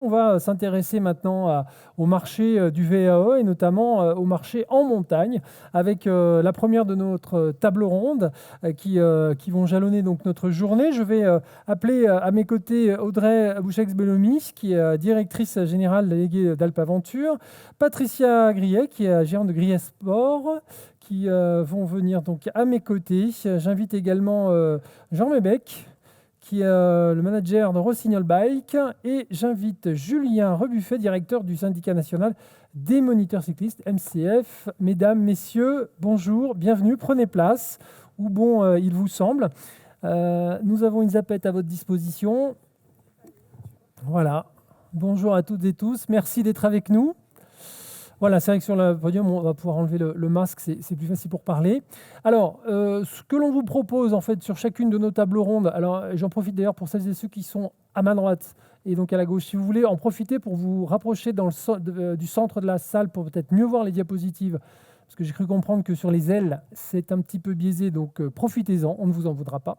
On va s'intéresser maintenant au marché du VAE et notamment au marché en montagne avec la première de notre table ronde qui vont jalonner donc notre journée. Je vais appeler à mes côtés Audrey Bouchex-Bellomy, qui est directrice générale déléguée d'Alpaventure, Patricia Grillet, qui est gérante de Grillet Sport, qui vont venir donc à mes côtés. J'invite également Jean Mébec, qui est le manager de Rossignol Bike, et j'invite Julien Rebuffet, directeur du syndicat national des moniteurs cyclistes, MCF. Mesdames, messieurs, bonjour, bienvenue, prenez place, où bon il vous semble. Nous avons une zapette à votre disposition. Voilà, bonjour à toutes et tous, merci d'être avec nous. Voilà, c'est vrai que sur le podium, on va pouvoir enlever le masque, c'est plus facile pour parler. Alors, ce que l'on vous propose en fait sur chacune de nos tables rondes, alors j'en profite d'ailleurs pour celles et ceux qui sont à ma droite et donc à la gauche, si vous voulez en profiter pour vous rapprocher du centre de la salle pour peut-être mieux voir les diapositives, parce que j'ai cru comprendre que sur les ailes, c'est un petit peu biaisé, donc profitez-en, on ne vous en voudra pas.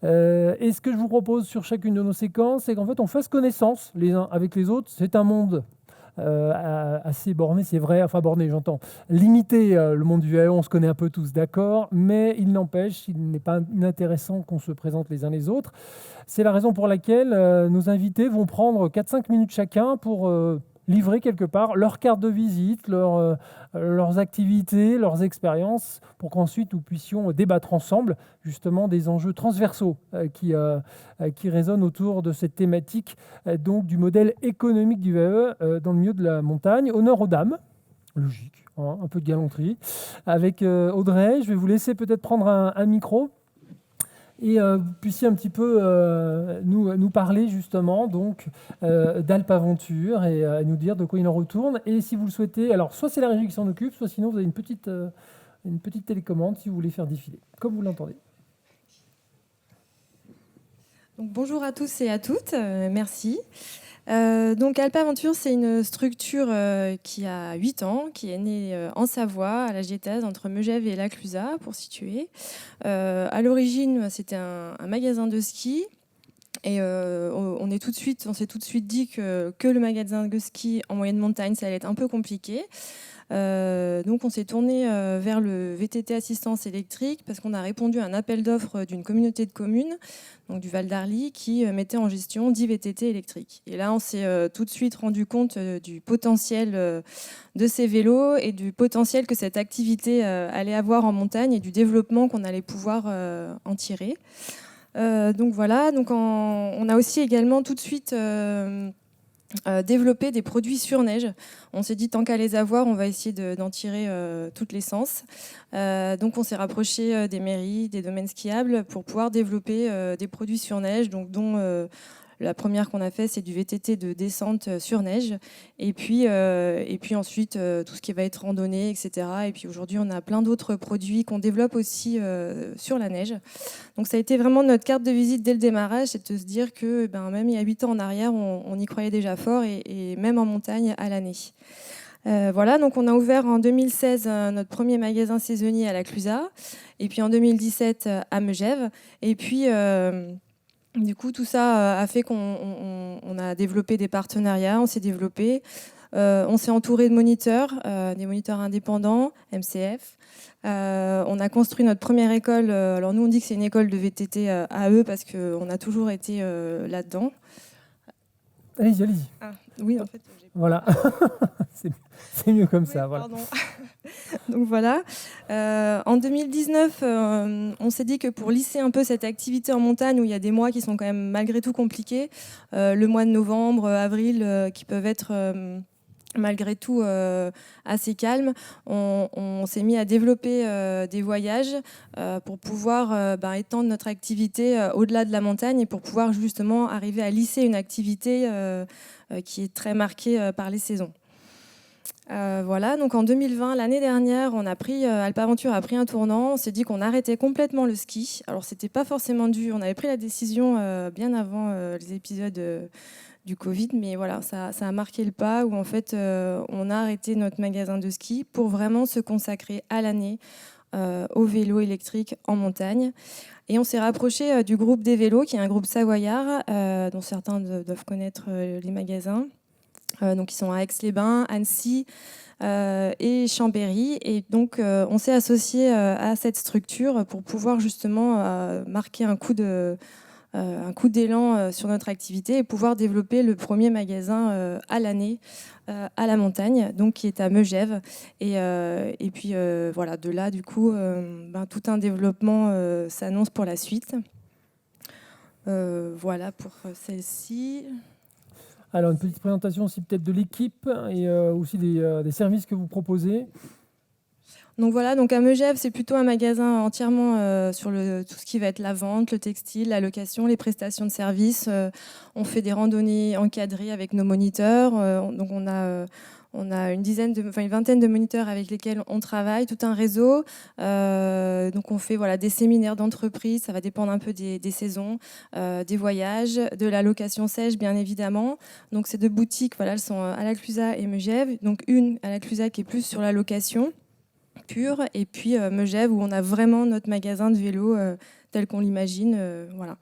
Et ce que je vous propose sur chacune de nos séquences, c'est qu'en fait, on fasse connaissance les uns avec les autres. C'est un monde assez borné, c'est vrai, enfin borné, j'entends. Limité, le monde du VAE, on se connaît un peu tous, d'accord, mais il n'empêche, il n'est pas inintéressant qu'on se présente les uns les autres. C'est la raison pour laquelle nos invités vont prendre 4-5 minutes chacun pour livrer quelque part leur carte de visite, leurs activités, leurs expériences, pour qu'ensuite nous puissions débattre ensemble justement des enjeux transversaux qui résonnent autour de cette thématique donc du modèle économique du VAE dans le milieu de la montagne. Honneur aux dames, logique, hein, un peu de galanterie. Avec Audrey, je vais vous laisser peut-être prendre un micro et vous puissiez un petit peu nous parler justement donc d'Alpaventure et nous dire de quoi il en retourne. Et si vous le souhaitez, alors soit c'est la régie qui s'en occupe, soit sinon vous avez une petite télécommande si vous voulez faire défiler, comme vous l'entendez. Donc, bonjour à tous et à toutes, merci. Donc Alpaventure, c'est une structure qui a 8 ans, qui est née en Savoie, à la Gétaise, entre Megève et La Clusaz, pour situer. À l'origine, c'était un magasin de ski. Et on s'est tout de suite dit que le magasin de ski en moyenne montagne, ça allait être un peu compliqué. Donc on s'est tourné vers le VTT assistance électrique parce qu'on a répondu à un appel d'offres d'une communauté de communes, donc du Val d'Arly, qui mettait en gestion 10 VTT électriques. Et là, on s'est tout de suite rendu compte du potentiel de ces vélos et du potentiel que cette activité allait avoir en montagne et du développement qu'on allait pouvoir en tirer. Donc voilà, donc on a aussi également tout de suite développer des produits sur neige. On s'est dit, tant qu'à les avoir, on va essayer d'en tirer toute l'essence. Donc on s'est rapproché des mairies, des domaines skiables pour pouvoir développer des produits sur neige, donc, dont la première qu'on a fait, c'est du VTT de descente sur neige. Et puis ensuite, tout ce qui va être randonnée, etc. Et puis aujourd'hui, on a plein d'autres produits qu'on développe aussi sur la neige. Donc ça a été vraiment notre carte de visite dès le démarrage, c'est de se dire que même il y a 8 ans en arrière, on y croyait déjà fort, et même en montagne à l'année. Voilà, donc on a ouvert en 2016 notre premier magasin saisonnier à La Clusaz, et puis en 2017 à Megève. Et puis, du coup, tout ça a fait qu'on a développé des partenariats, on s'est développé. On s'est entouré de moniteurs, des moniteurs indépendants, MCF. On a construit notre première école. Alors nous, on dit que c'est une école de VTT à eux parce qu'on a toujours été là-dedans. Allez-y, allez-y. Ah, oui, en fait. Voilà, c'est mieux comme ça. Voilà. Pardon. Donc voilà. En 2019, on s'est dit que pour lisser un peu cette activité en montagne, où il y a des mois qui sont quand même malgré tout compliqués, le mois de novembre, avril, qui peuvent être malgré tout assez calmes, on s'est mis à développer des voyages pour pouvoir étendre notre activité au-delà de la montagne et pour pouvoir justement arriver à lisser une activité qui est très marquée par les saisons. Voilà, donc en 2020, l'année dernière, Alpaventure a pris un tournant. On s'est dit qu'on arrêtait complètement le ski. Alors c'était pas forcément dû, on avait pris la décision bien avant les épisodes du Covid, mais voilà, ça a marqué le pas où en fait on a arrêté notre magasin de ski pour vraiment se consacrer à l'année au vélo électrique en montagne. Et on s'est rapproché du groupe des vélos, qui est un groupe savoyard, dont certains doivent connaître les magasins. Donc ils sont à Aix-les-Bains, Annecy et Chambéry. Et donc on s'est associé à cette structure pour pouvoir justement marquer un coup d'élan sur notre activité et pouvoir développer le premier magasin à l'année à la montagne, donc qui est à Megève. Et puis voilà, de là, du coup, tout un développement s'annonce pour la suite. Voilà pour celle-ci. Alors, une petite présentation aussi peut-être de l'équipe et aussi des services que vous proposez. Donc voilà, donc à Megève, c'est plutôt un magasin entièrement sur tout ce qui va être la vente, le textile, la location, les prestations de services. On fait des randonnées encadrées avec nos moniteurs. Donc on a une vingtaine de moniteurs avec lesquels on travaille, tout un réseau. Donc on fait des séminaires d'entreprise, ça va dépendre un peu des saisons, des voyages, de la location sèche bien évidemment. Donc ces deux boutiques, elles sont à la Clusaz et Megève. Donc une à la Clusaz qui est plus sur la location pure, et puis Megève où on a vraiment notre magasin de vélo tel qu'on l'imagine. Voilà.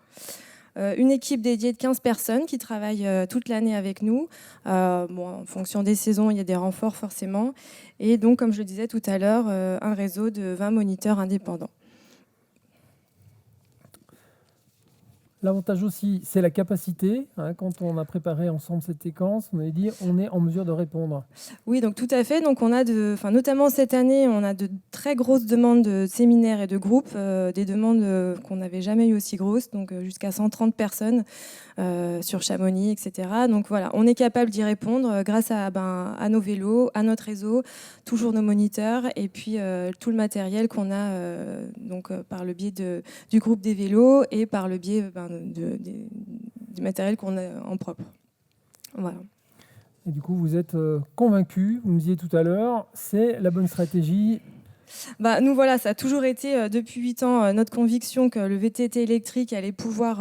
Une équipe dédiée de 15 personnes qui travaillent toute l'année avec nous. En fonction des saisons, il y a des renforts forcément. Et donc, comme je le disais tout à l'heure, un réseau de 20 moniteurs indépendants. L'avantage aussi, c'est la capacité. Quand on a préparé ensemble cette séquence, on avait dit on est en mesure de répondre. Oui, donc tout à fait. Donc on a notamment cette année, on a de très grosses demandes de séminaires et de groupes, des demandes qu'on n'avait jamais eues aussi grosses, donc jusqu'à 130 personnes sur Chamonix, etc. Donc voilà, on est capable d'y répondre grâce à nos vélos, à notre réseau, toujours nos moniteurs, et puis tout le matériel qu'on a par le biais du groupe des vélos et par le biais du matériel qu'on a en propre. Voilà. Et du coup, vous êtes convaincus, vous me disiez tout à l'heure, c'est la bonne stratégie. Nous, ça a toujours été, depuis 8 ans, notre conviction que le VTT électrique allait pouvoir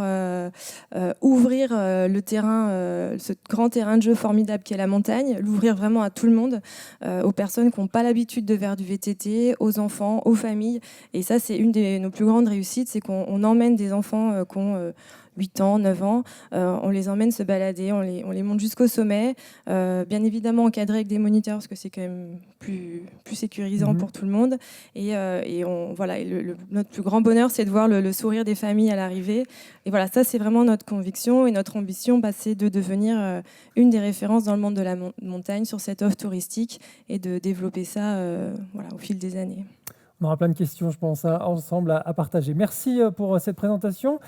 ouvrir le terrain, ce grand terrain de jeu formidable qu'est la montagne, l'ouvrir vraiment à tout le monde, aux personnes qui n'ont pas l'habitude de faire du VTT, aux enfants, aux familles. Et ça, c'est une de nos plus grandes réussites, c'est qu'on emmène des enfants qui ont 8 ans, 9 ans, on les emmène se balader, on les monte jusqu'au sommet, bien évidemment encadré avec des moniteurs parce que c'est quand même plus sécurisant pour tout le monde. Et notre plus grand bonheur, c'est de voir le sourire des familles à l'arrivée. Et voilà, ça c'est vraiment notre conviction et notre ambition, c'est de devenir une des références dans le monde de la montagne sur cette offre touristique et de développer ça au fil des années. On aura plein de questions, je pense, ensemble à partager. Merci pour cette présentation.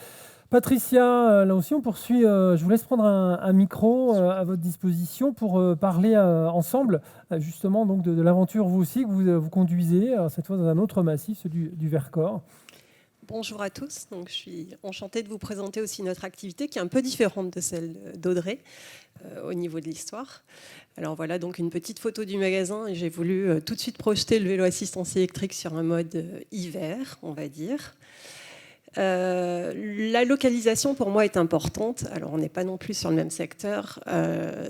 Patricia, là aussi on poursuit. Je vous laisse prendre un micro à votre disposition pour parler ensemble justement donc de l'aventure vous aussi que vous conduisez, cette fois dans un autre massif, celui du Vercors. Bonjour à tous, donc, je suis enchantée de vous présenter aussi notre activité qui est un peu différente de celle d'Audrey au niveau de l'histoire. Alors voilà donc une petite photo du magasin et j'ai voulu tout de suite projeter le vélo assistance électrique sur un mode hiver, on va dire. La localisation pour moi est importante. Alors on n'est pas non plus sur le même secteur.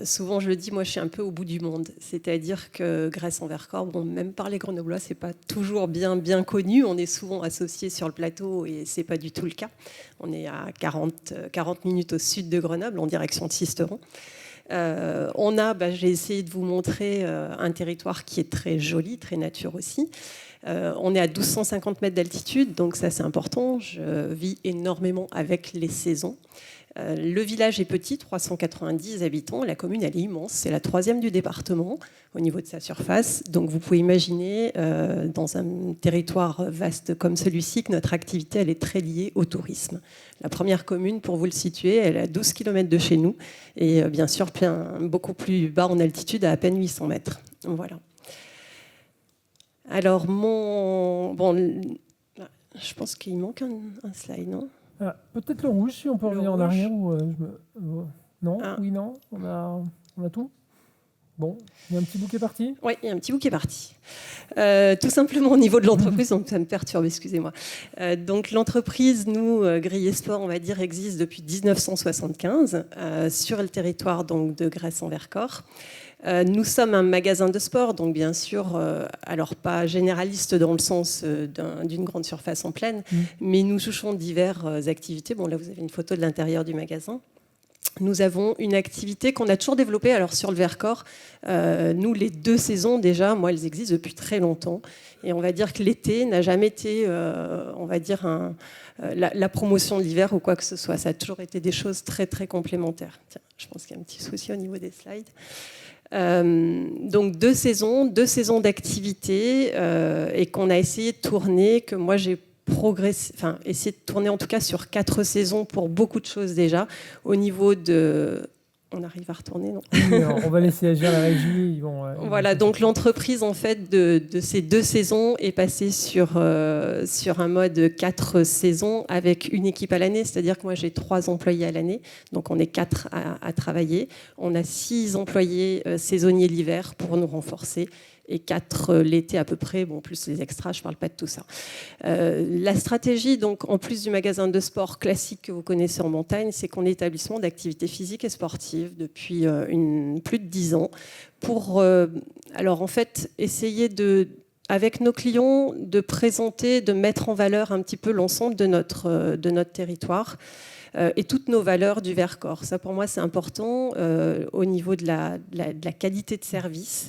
Souvent je le dis, moi je suis un peu au bout du monde. C'est-à-dire que Gresse-en-Vercors, même par les Grenoblois, c'est pas toujours bien connu. On est souvent associés sur le plateau et c'est pas du tout le cas. On est à 40 minutes au sud de Grenoble en direction de Sisteron. J'ai essayé de vous montrer un territoire qui est très joli, très nature aussi. On est à 1250 mètres d'altitude, donc ça c'est important. Je vis énormément avec les saisons. Le village est petit, 390 habitants. La commune, elle est immense. C'est la 3e du département au niveau de sa surface. Donc vous pouvez imaginer, dans un territoire vaste comme celui-ci, que notre activité, elle est très liée au tourisme. La première commune, pour vous le situer, elle est à 12 km de chez nous. Et bien sûr, beaucoup plus bas en altitude, à peine 800 mètres. Voilà. Alors, je pense qu'il manque un slide, non ? Peut-être le rouge, si on peut revenir en arrière. Non, Ah. oui, non, on a tout. Bon, il y a un petit bout qui est parti ? Oui, il y a un petit bout qui est parti. Tout simplement au niveau de l'entreprise, donc ça me perturbe, excusez-moi. Donc l'entreprise, nous, Grillé Sport, on va dire, existe depuis 1975 sur le territoire donc, de Gresse-en-Vercors. Nous sommes un magasin de sport, donc bien sûr, alors pas généraliste dans le sens d'une grande surface en pleine, mais nous touchons diverses activités. Bon, là, vous avez une photo de l'intérieur du magasin. Nous avons une activité qu'on a toujours développée. Alors sur le Vercors, nous, les 2 saisons déjà, moi, elles existent depuis très longtemps. Et on va dire que l'été n'a jamais été, on va dire, la promotion de l'hiver ou quoi que ce soit. Ça a toujours été des choses très, très complémentaires. Tiens, je pense qu'il y a un petit souci au niveau des slides. Donc 2 saisons d'activité et qu'on a essayé de tourner, que moi j'ai essayé de tourner en tout cas sur 4 saisons pour beaucoup de choses déjà. Au niveau de... On arrive à retourner, non ? Oui, on va laisser agir la régie. Voilà, donc l'entreprise en fait de ces 2 saisons est passée sur un mode 4 saisons avec une équipe à l'année, c'est-à-dire que moi j'ai 3 employés à l'année, donc on est 4 à travailler. On a 6 employés saisonniers l'hiver pour nous renforcer. Et 4 l'été à peu près, bon, plus les extras, je ne parle pas de tout ça. La stratégie, donc, en plus du magasin de sport classique que vous connaissez en montagne, c'est qu'on est établissement d'activité physique et sportive depuis plus de 10 ans pour, alors en fait, essayer avec nos clients, de présenter, de mettre en valeur un petit peu l'ensemble de notre territoire et toutes nos valeurs du Vercors. Ça, pour moi, c'est important au niveau de la qualité de service.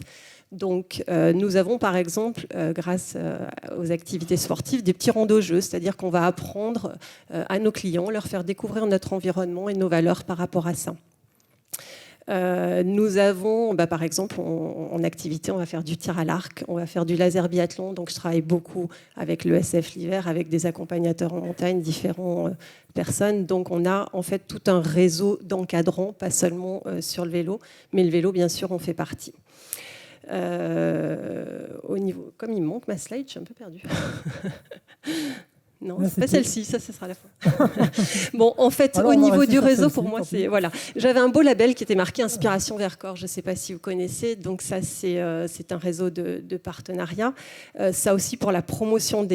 Donc, nous avons par exemple, grâce aux activités sportives, des petits randos-jeux, c'est-à-dire qu'on va apprendre à nos clients, leur faire découvrir notre environnement et nos valeurs par rapport à ça. Nous avons, par exemple, en activité, on va faire du tir à l'arc, on va faire du laser biathlon. Donc, je travaille beaucoup avec l'ESF l'hiver, avec des accompagnateurs en montagne, différentes personnes. Donc, on a en fait tout un réseau d'encadrants, pas seulement sur le vélo, mais le vélo, bien sûr, on fait partie. Au niveau, comme il me manque ma slide, je suis un peu perdue. Non, c'est pas celle-ci, ça sera la fin. Bon, en fait, alors, au niveau du réseau, pour moi, c'est voilà. J'avais un beau label qui était marqué Inspiration Vercors. Je ne sais pas si vous connaissez. Donc ça, c'est un réseau de partenariats. Ça aussi pour la promotion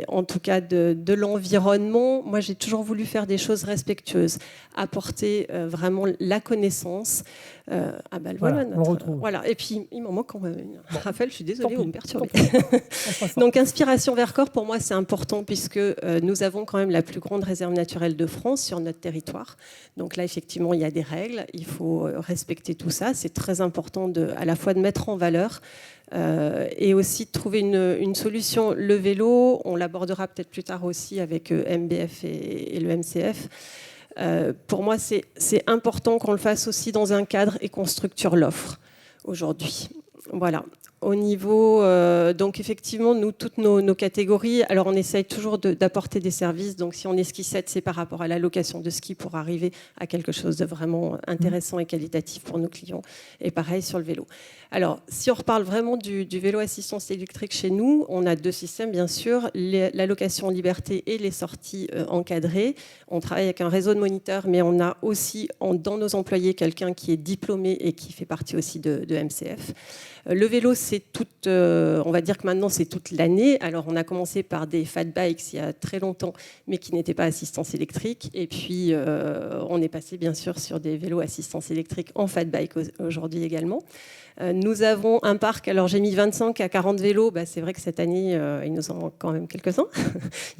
en tout cas de l'environnement. Moi, j'ai toujours voulu faire des choses respectueuses, apporter vraiment la connaissance. Voilà, on retrouve. Voilà. Et puis il m'en manque quand même une. Bon. Raphaël, je suis désolée, vous me perturbez. Donc Inspiration Vercors, pour moi, c'est important puisque nous avons quand même la plus grande réserve naturelle de France sur notre territoire. Donc là, effectivement, il y a des règles. Il faut respecter tout ça. C'est très important à la fois de mettre en valeur et aussi de trouver une solution. Le vélo, on l'abordera peut-être plus tard aussi avec MBF et le MCF. Pour moi, c'est important qu'on le fasse aussi dans un cadre et qu'on structure l'offre aujourd'hui. Voilà. Au niveau, donc effectivement, nous, toutes nos catégories, alors on essaye toujours d'apporter des services. Donc si on est ski 7, c'est par rapport à la location de ski pour arriver à quelque chose de vraiment intéressant et qualitatif pour nos clients. Et pareil sur le vélo. Alors, si on reparle vraiment du vélo assistance électrique chez nous, on a 2 systèmes, bien sûr, la location en liberté et les sorties encadrées. On travaille avec un réseau de moniteurs, mais on a aussi dans nos employés quelqu'un qui est diplômé et qui fait partie aussi de MCF. Le vélo, c'est on va dire que maintenant, c'est toute l'année. Alors, on a commencé par des fat bikes il y a très longtemps, mais qui n'étaient pas assistance électrique. Et puis, on est passé, bien sûr, sur des vélos assistance électrique en fat bike aujourd'hui également. Nous avons un parc, alors j'ai mis 25 à 40 vélos, c'est vrai que cette année, il nous en manque quand même quelques-uns.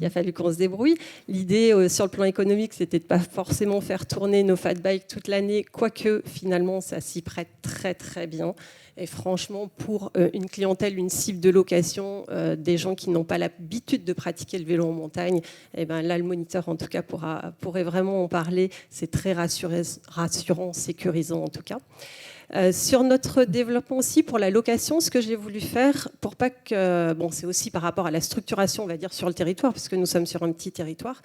Il a fallu qu'on se débrouille. L'idée, sur le plan économique, c'était de ne pas forcément faire tourner nos fat bikes toute l'année, quoique finalement, ça s'y prête très très bien. Et franchement, pour une clientèle, une cible de location, des gens qui n'ont pas l'habitude de pratiquer le vélo en montagne, là, le moniteur, en tout cas, pourrait vraiment en parler. C'est très rassurant, sécurisant, en tout cas. Sur notre développement aussi, pour la location, ce que j'ai voulu faire, pour pas que... c'est aussi par rapport à la structuration, on va dire, sur le territoire, puisque nous sommes sur un petit territoire.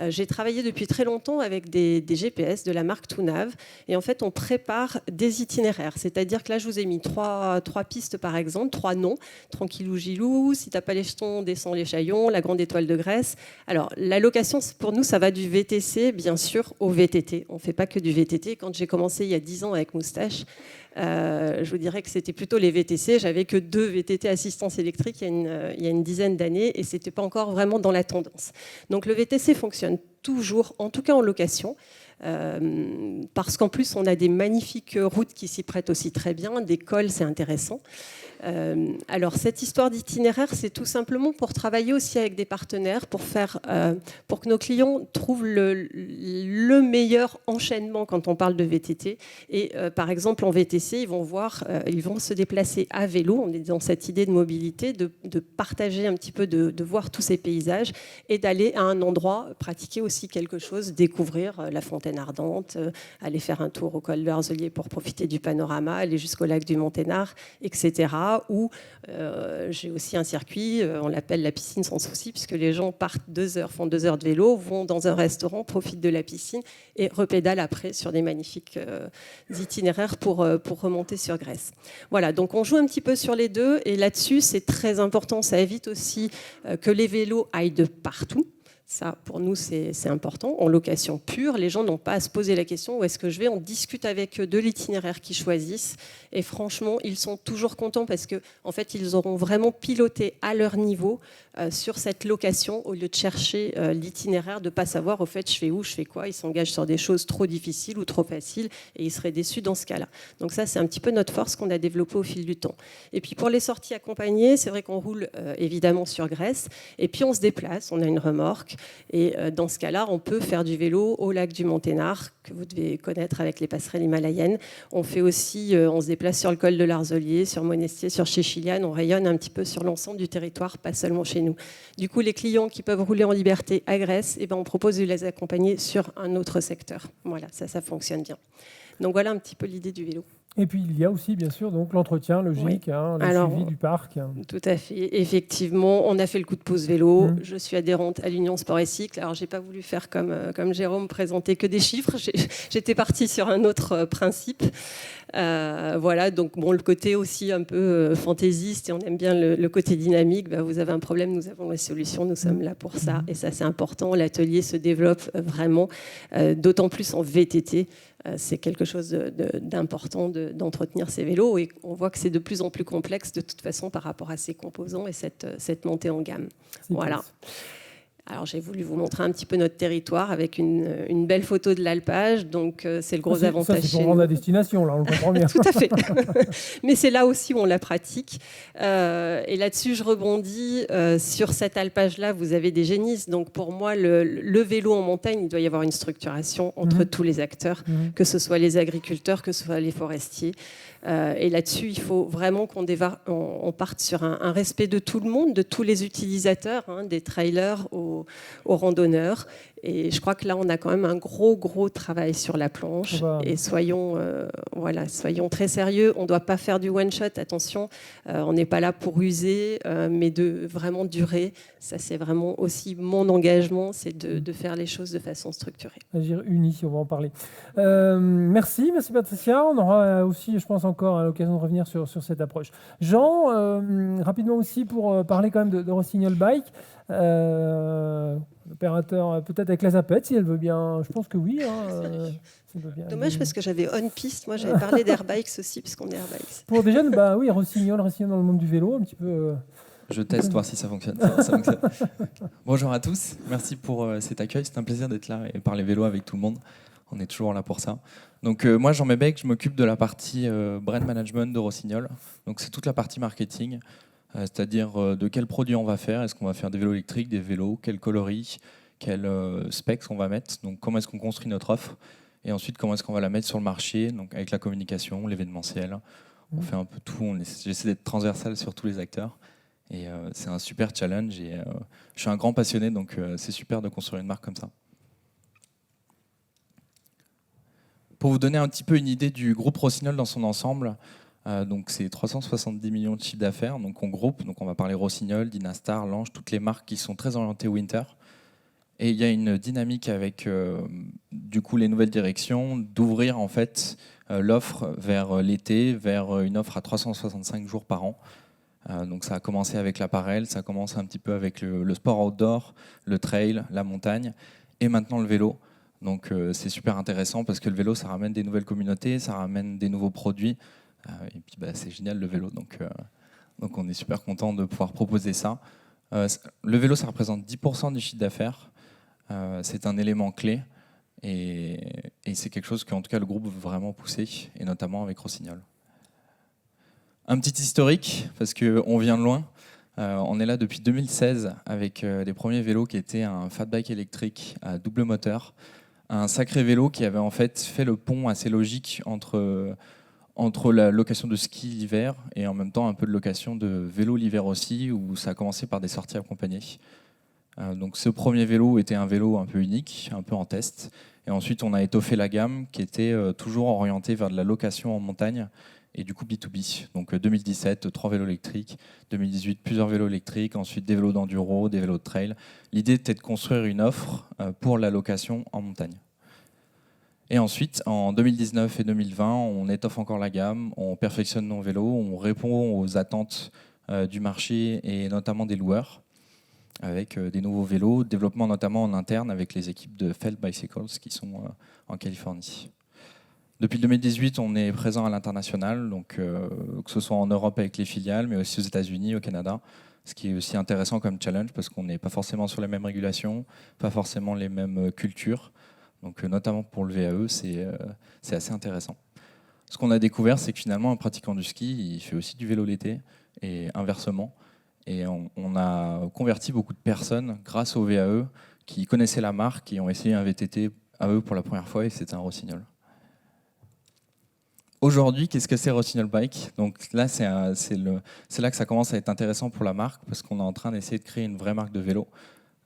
J'ai travaillé depuis très longtemps avec des GPS de la marque Tounav. Et en fait, on prépare des itinéraires. C'est-à-dire que là, je vous ai mis trois pistes, par exemple, 3 noms. Tranquillou Gilou, si t'as pas les jetons, descends les Chaillons, la Grande Étoile de Grèce. Alors, la location, pour nous, ça va du VTC, bien sûr, au VTT. On fait pas que du VTT. Quand j'ai commencé il y a 10 ans avec Moustache, je vous dirais que c'était plutôt les VTC. J'avais que 2 VTT assistance électrique il y a une dizaine d'années et ce n'était pas encore vraiment dans la tendance. Donc le VTC fonctionne toujours, en tout cas en location. Parce qu'en plus on a des magnifiques routes qui s'y prêtent aussi très bien, des cols, c'est intéressant. Alors cette histoire d'itinéraire, c'est tout simplement pour travailler aussi avec des partenaires, pour que nos clients trouvent le meilleur enchaînement quand on parle de VTT. Et par exemple en VTC, ils vont se déplacer à vélo. On est dans cette idée de mobilité, de partager un petit peu, de voir tous ces paysages et d'aller à un endroit pratiquer aussi quelque chose, découvrir la fontaine ardente, aller faire un tour au col de l'Arzelier pour profiter du panorama, aller jusqu'au lac du Monténard, etc. Où j'ai aussi un circuit, on l'appelle la piscine sans souci, puisque les gens partent 2 heures, font 2 heures de vélo, vont dans un restaurant, profitent de la piscine et repédalent après sur des magnifiques itinéraires pour remonter sur Grèce. Voilà, donc on joue un petit peu sur les deux et là-dessus c'est très important, ça évite aussi que les vélos aillent de partout. Ça, pour nous, c'est important. En location pure, les gens n'ont pas à se poser la question où est-ce que je vais. On discute avec eux de l'itinéraire qu'ils choisissent. Et franchement, ils sont toujours contents parce qu'en fait, ils auront vraiment piloté à leur niveau sur cette location au lieu de chercher l'itinéraire, de ne pas savoir au fait je fais où, je fais quoi. Ils s'engagent sur des choses trop difficiles ou trop faciles et ils seraient déçus dans ce cas-là. Donc ça, c'est un petit peu notre force qu'on a développée au fil du temps. Et puis pour les sorties accompagnées, c'est vrai qu'on roule évidemment sur Grèce et puis on se déplace, on a une remorque. Et dans ce cas-là, on peut faire du vélo au lac du Monténard, que vous devez connaître avec les passerelles himalayennes. On fait aussi, on se déplace sur le col de l'Arzelier, sur Monestier, sur Chéchiliane. On rayonne un petit peu sur l'ensemble du territoire, pas seulement chez nous. Du coup, les clients qui peuvent rouler en liberté à Grèce, on propose de les accompagner sur un autre secteur. Voilà, ça fonctionne bien. Donc voilà un petit peu l'idée du vélo. Et puis il y a aussi bien sûr donc l'entretien logique, Oui. Le suivi du parc. Tout à fait. Effectivement, on a fait le coup de pause vélo. Je suis adhérente à l'Union Sport et Cycle. Alors j'ai pas voulu faire comme Jérôme, présenter que des chiffres. J'étais partie sur un autre principe. Voilà, donc bon, le côté aussi un peu fantaisiste et on aime bien le côté dynamique. Vous avez un problème, nous avons la solution, nous sommes là pour ça. Et ça, c'est important. L'atelier se développe vraiment, d'autant plus en VTT. C'est quelque chose d'important d'entretenir ces vélos et on voit que c'est de plus en plus complexe de toute façon par rapport à ces composants et cette montée en gamme. Voilà. Alors j'ai voulu vous montrer un petit peu notre territoire avec une belle photo de l'alpage. Donc c'est le gros avantage. Ça, c'est pour rendre la destination, là, on le comprend bien. Tout à fait. Mais c'est là aussi où on la pratique. Et là-dessus, je rebondis. Sur cet alpage-là, vous avez des génisses. Donc pour moi, le vélo en montagne, il doit y avoir une structuration entre tous les acteurs, que ce soit les agriculteurs, que ce soit les forestiers. Et là-dessus, il faut vraiment qu'on parte sur un respect de tout le monde, de tous les utilisateurs, des trailers aux randonneurs. Et je crois que là, on a quand même un gros travail sur la planche. Et soyons très sérieux. On ne doit pas faire du one-shot, attention. On n'est pas là pour user, mais de vraiment durer. Ça, c'est vraiment aussi mon engagement, c'est de faire les choses de façon structurée. Agir uni, on va en parler. Merci Patricia. On aura aussi, je pense, encore l'occasion de revenir sur cette approche. Jean, rapidement aussi pour parler quand même de Rossignol Bike. L'opérateur, peut-être avec la Zapette, si elle veut bien. Je pense que oui. Dommage parce que j'avais on-piste. Moi, j'avais parlé d'Airbikes aussi, puisqu'on est Airbikes. Pour des jeunes, oui, Rossignol dans le monde du vélo, un petit peu. Je teste, voir si ça fonctionne. Ça fonctionne. Bonjour à tous. Merci pour cet accueil. C'est un plaisir d'être là et parler vélo avec tout le monde. On est toujours là pour ça. Donc moi, Jean Mébec, je m'occupe de la partie brand management de Rossignol. Donc c'est toute la partie marketing. C'est-à-dire de quels produits on va faire. Est-ce qu'on va faire des vélos électriques, des vélos, quels coloris, quels specs on va mettre. Donc comment est-ce qu'on construit notre offre et ensuite comment est-ce qu'on va la mettre sur le marché, donc avec la communication, l'événementiel. On fait un peu tout. J'essaie d'être transversal sur tous les acteurs et c'est un super challenge. Et je suis un grand passionné, donc c'est super de construire une marque comme ça. Pour vous donner un petit peu une idée du groupe Rossignol dans son ensemble. Donc c'est 370 millions de chiffre d'affaires, donc on groupe, donc on va parler Rossignol, Dynastar, Lange, toutes les marques qui sont très orientées winter. Et il y a une dynamique avec du coup les nouvelles directions d'ouvrir en fait l'offre vers l'été, vers une offre à 365 jours par an. Donc ça a commencé avec l'appareil, ça a commencé un petit peu avec le sport outdoor, le trail, la montagne et maintenant le vélo. Donc c'est super intéressant parce que le vélo, ça ramène des nouvelles communautés, ça ramène des nouveaux produits. Et puis c'est génial le vélo. Donc on est super content de pouvoir proposer ça. Le vélo, ça représente 10% du chiffre d'affaires. C'est un élément clé. Et c'est quelque chose qu'en tout cas le groupe veut vraiment pousser, et notamment avec Rossignol. Un petit historique, parce qu'on vient de loin. On est là depuis 2016 avec les premiers vélos qui étaient un fat bike électrique à double moteur. Un sacré vélo qui avait en fait le pont assez logique entre la location de ski l'hiver et en même temps un peu de location de vélo l'hiver aussi, où ça a commencé par des sorties accompagnées. Donc ce premier vélo était un vélo un peu unique, un peu en test. Et ensuite, on a étoffé la gamme qui était toujours orientée vers de la location en montagne et du coup B2B. Donc 2017, 3 vélos électriques, 2018, plusieurs vélos électriques, ensuite des vélos d'enduro, des vélos de trail. L'idée était de construire une offre pour la location en montagne. Et ensuite, en 2019 et 2020, on étoffe encore la gamme, on perfectionne nos vélos, on répond aux attentes du marché et notamment des loueurs, avec des nouveaux vélos, développement notamment en interne avec les équipes de Felt Bicycles qui sont en Californie. Depuis 2018, on est présent à l'international, donc que ce soit en Europe avec les filiales, mais aussi aux États-Unis, au Canada, ce qui est aussi intéressant comme challenge parce qu'on n'est pas forcément sur les mêmes régulations, pas forcément les mêmes cultures. Donc notamment pour le VAE, c'est assez intéressant. Ce qu'on a découvert, c'est que finalement, un pratiquant du ski, il fait aussi du vélo l'été, et inversement. Et on a converti beaucoup de personnes grâce au VAE qui connaissaient la marque et ont essayé un VTT à eux pour la première fois, et c'était un Rossignol. Aujourd'hui, qu'est-ce que c'est Rossignol Bike? Donc là, c'est là que ça commence à être intéressant pour la marque parce qu'on est en train d'essayer de créer une vraie marque de vélo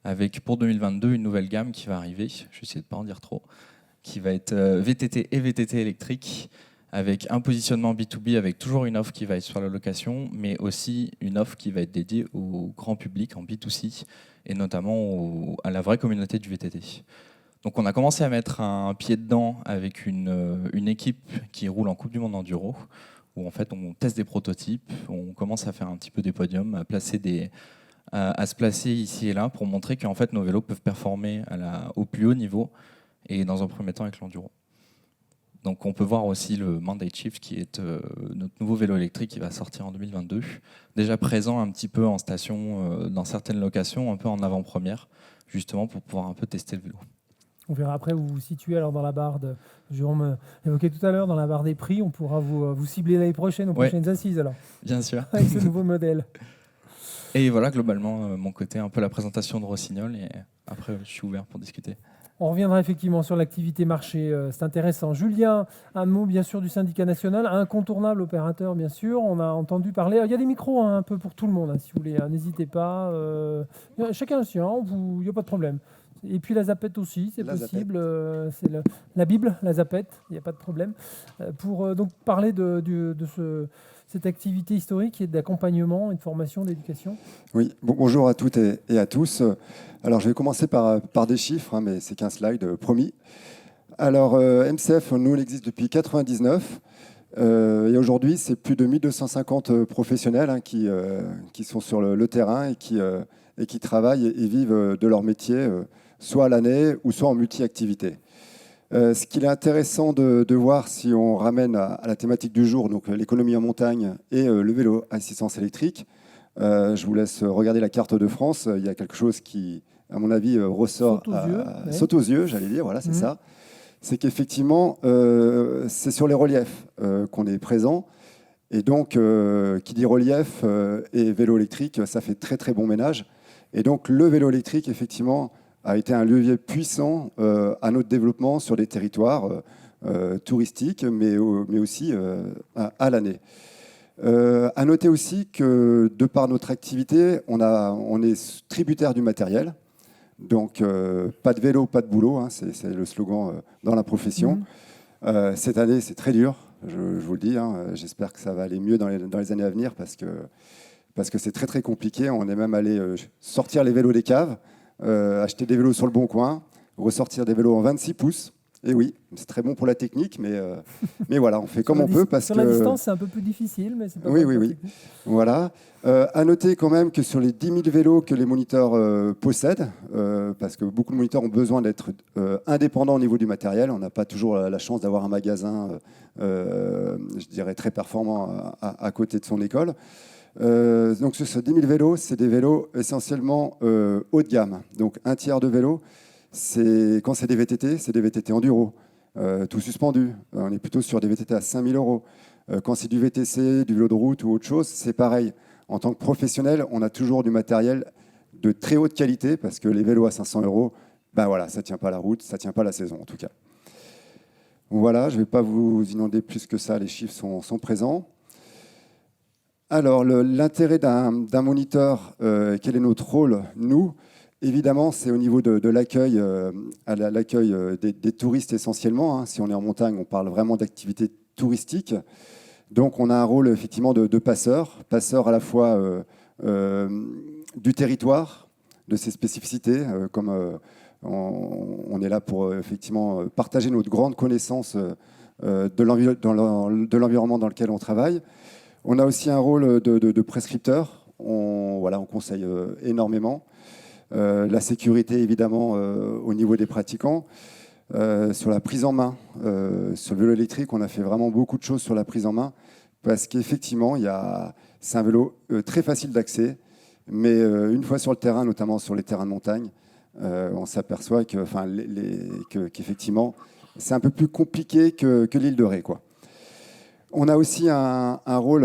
avec pour 2022 une nouvelle gamme qui va arriver. Je vais essayer de ne pas en dire trop, qui va être VTT et VTT électrique, avec un positionnement B2B, avec toujours une offre qui va être sur la location, mais aussi une offre qui va être dédiée au grand public en B2C, et notamment à la vraie communauté du VTT. Donc on a commencé à mettre un pied dedans avec une équipe qui roule en Coupe du Monde Enduro, où en fait on teste des prototypes, on commence à faire un petit peu des podiums, à se placer ici et là pour montrer qu'en fait nos vélos peuvent performer au plus haut niveau, et dans un premier temps avec l'enduro. Donc on peut voir aussi le Mandate Shift qui est notre nouveau vélo électrique qui va sortir en 2022, déjà présent un petit peu en station dans certaines locations, un peu en avant-première, justement pour pouvoir un peu tester le vélo. On verra après où vous vous situez alors dans la barre de, Jérôme évoquait tout à l'heure, dans la barre des prix. On pourra vous cibler l'année prochaine aux prochaines assises alors. Bien sûr. Avec ce nouveau modèle. Et voilà globalement mon côté, un peu la présentation de Rossignol, et après je suis ouvert pour discuter. On reviendra effectivement sur l'activité marché, c'est intéressant. Julien, un mot bien sûr du syndicat national, incontournable opérateur bien sûr. On a entendu parler, il y a des micros un peu pour tout le monde, si vous voulez, n'hésitez pas. Chacun le sien, il n'y a pas de problème. Et puis la Zapette aussi, c'est possible. C'est la Bible, la Zapette, il n'y a pas de problème. Pour donc parler de cette activité historique et d'accompagnement et de formation, d'éducation. Oui, bonjour à toutes et à tous. Alors je vais commencer par des chiffres, mais c'est qu'un slide, promis. Alors MCF, nous, on existe depuis 1999. Et aujourd'hui, c'est plus de 1250 professionnels qui sont sur le terrain et qui travaillent et vivent de leur métier, soit à l'année ou soit en multi-activité. Ce qu'il est intéressant de voir si on ramène à la thématique du jour, donc l'économie en montagne et le vélo à assistance électrique, je vous laisse regarder la carte de France. Il y a quelque chose qui, à mon avis, ressort, saute aux yeux, j'allais dire, voilà, c'est ça. C'est qu'effectivement, c'est sur les reliefs qu'on est présent. Et donc, qui dit relief et vélo électrique, ça fait très très bon ménage. Et donc, le vélo électrique, effectivement, a été un levier puissant à notre développement sur des territoires touristiques, mais aussi à l'année. À noter aussi que, de par notre activité, on est tributaire du matériel. Donc, pas de vélo, pas de boulot, c'est le slogan dans la profession. Cette année, c'est très dur, je vous le dis. J'espère que ça va aller mieux dans les années à venir parce que c'est très, très compliqué. On est même allé sortir les vélos des caves, acheter des vélos sur le Bon Coin, ressortir des vélos en 26 pouces Et oui, c'est très bon pour la technique, mais voilà, on fait comme on peut parce sur que... la distance, c'est un peu plus difficile, mais c'est pas Oui, mal oui, pour la oui. technique. Voilà. À noter quand même que sur les 10 000 vélos que les moniteurs possèdent, parce que beaucoup de moniteurs ont besoin d'être indépendants au niveau du matériel, on n'a pas toujours la chance d'avoir un magasin, je dirais, très performant à côté de son école. Donc sur ces 10 000 vélos, c'est des vélos essentiellement haut de gamme. Donc un tiers de vélos, quand c'est des VTT, c'est des VTT enduro, tout suspendu. On est plutôt sur des VTT à 5 000 euros. Quand c'est du VTC, du vélo de route ou autre chose, c'est pareil. En tant que professionnel, on a toujours du matériel de très haute qualité parce que les vélos à 500 euros, ben voilà, ça ne tient pas la route, ça ne tient pas la saison en tout cas. Voilà, je ne vais pas vous inonder plus que ça, les chiffres sont présents. Alors, l'intérêt d'un moniteur, quel est notre rôle, nous? Évidemment, c'est au niveau de l'accueil, l'accueil des touristes essentiellement. Hein. Si on est en montagne, on parle vraiment d'activité touristique. Donc, on a un rôle effectivement de passeur à la fois du territoire, de ses spécificités, comme on est là pour effectivement partager notre grande connaissance de l'environnement dans lequel on travaille. On a aussi un rôle de prescripteur. On conseille énormément. La sécurité, évidemment, au niveau des pratiquants. Sur la prise en main, sur le vélo électrique, on a fait vraiment beaucoup de choses sur la prise en main parce qu'effectivement, c'est un vélo très facile d'accès, mais une fois sur le terrain, notamment sur les terrains de montagne, on s'aperçoit qu'effectivement, c'est un peu plus compliqué que l'île de Ré, quoi. On a aussi un rôle,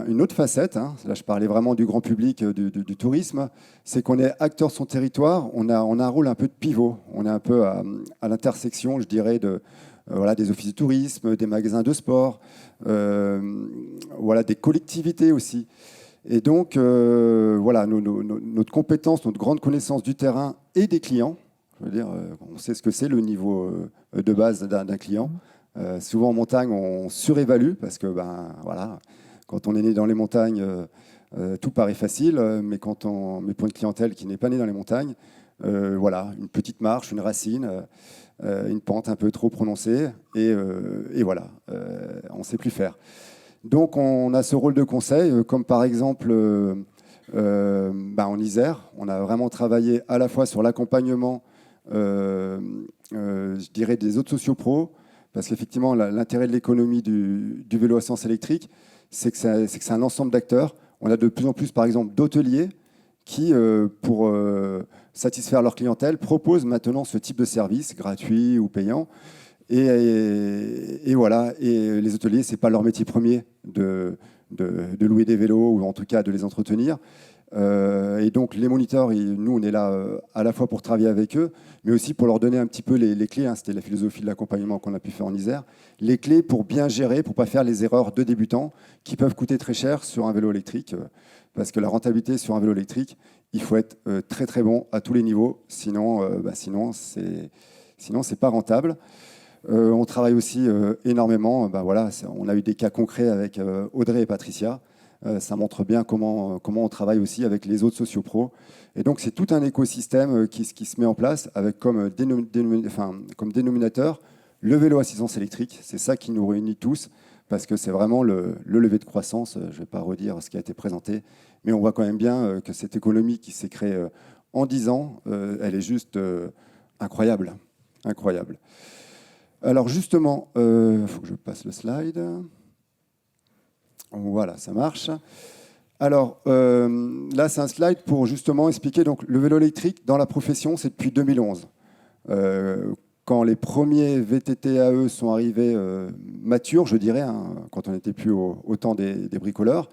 une autre facette, hein. Là je parlais vraiment du grand public, du tourisme, c'est qu'on est acteur de son territoire, on a un rôle un peu de pivot, on est un peu à l'intersection, je dirais, des offices de tourisme, des magasins de sport, des collectivités aussi. Et donc, notre compétence, notre grande connaissance du terrain et des clients, je veux dire, on sait ce que c'est le niveau de base d'un client. Souvent en montagne, on surévalue parce que quand on est né dans les montagnes, tout paraît facile, mais pour une clientèle qui n'est pas née dans les montagnes, une petite marche, une racine, une pente un peu trop prononcée, et on ne sait plus faire. Donc on a ce rôle de conseil, comme par exemple en Isère, on a vraiment travaillé à la fois sur l'accompagnement, je dirais, des autres sociopros, parce qu'effectivement, l'intérêt de l'économie du vélo à essence électrique, c'est que c'est un ensemble d'acteurs. On a de plus en plus, par exemple, d'hôteliers qui, pour satisfaire leur clientèle, proposent maintenant ce type de service, gratuit ou payant. Et les hôteliers, ce n'est pas leur métier premier de louer des vélos ou en tout cas de les entretenir. Et donc les moniteurs, nous on est là à la fois pour travailler avec eux, mais aussi pour leur donner un petit peu les clés, hein, c'était la philosophie de l'accompagnement qu'on a pu faire en Isère, les clés pour bien gérer, pour ne pas faire les erreurs de débutants qui peuvent coûter très cher sur un vélo électrique, parce que la rentabilité sur un vélo électrique, il faut être très très bon à tous les niveaux, sinon c'est pas rentable. On travaille aussi énormément, on a eu des cas concrets avec Audrey et Patricia. Ça montre bien comment on travaille aussi avec les autres sociopros. Et donc, c'est tout un écosystème qui se met en place avec comme dénominateur le vélo à assistance électrique. C'est ça qui nous réunit tous parce que c'est vraiment le levier de croissance. Je ne vais pas redire ce qui a été présenté, mais on voit quand même bien que cette économie qui s'est créée en 10 ans, elle est juste incroyable. Incroyable. Alors justement, il faut que je passe le slide. Voilà, ça marche. Alors là, c'est un slide pour justement expliquer donc, le vélo électrique dans la profession, c'est depuis 2011. Quand les premiers VTT-AE sont arrivés matures, je dirais, hein, quand on n'était plus au temps des bricoleurs,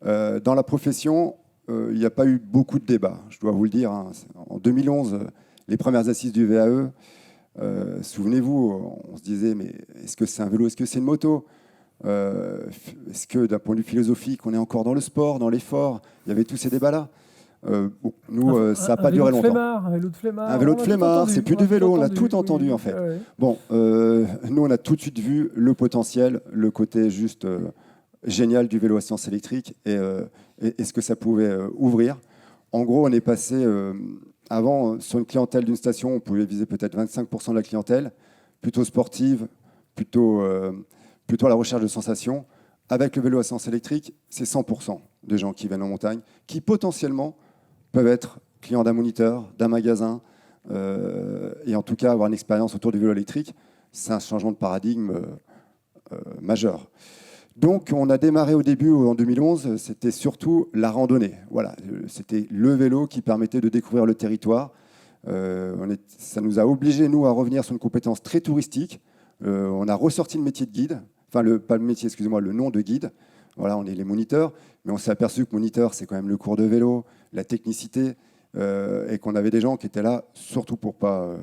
dans la profession, il n'y a pas eu beaucoup de débats, je dois vous le dire. Hein. En 2011, les premières assises du VAE, souvenez-vous, on se disait, mais est-ce que c'est un vélo, est-ce que c'est une moto ? Est-ce que d'un point de vue philosophique, on est encore dans le sport, dans l'effort? Il y avait tous ces débats-là. Nous, ça n'a pas duré longtemps. Un vélo de flemmard. Un vélo de flemmard, c'est plus du vélo, on a tout entendu en fait. Ouais. Bon, nous, on a tout de suite vu le potentiel, le côté juste génial du vélo à assistance électrique et ce que ça pouvait ouvrir. En gros, on est passé, avant, sur une clientèle d'une station, on pouvait viser peut-être 25% de la clientèle. plutôt sportive, plutôt à la recherche de sensations. Avec le vélo à essence électrique, c'est 100% de gens qui viennent en montagne, qui potentiellement peuvent être clients d'un moniteur, d'un magasin, et en tout cas avoir une expérience autour du vélo électrique. C'est un changement de paradigme majeur. Donc on a démarré au début, en 2011, c'était surtout la randonnée. Voilà, c'était le vélo qui permettait de découvrir le territoire. Ça nous a obligés, nous, à revenir sur une compétence très touristique. On a ressorti le métier de guide. Enfin, pas le métier, excusez-moi, le nom de guide. Voilà, on est les moniteurs, mais on s'est aperçu que moniteur, c'est quand même le cours de vélo, la technicité, et qu'on avait des gens qui étaient là, surtout pour pas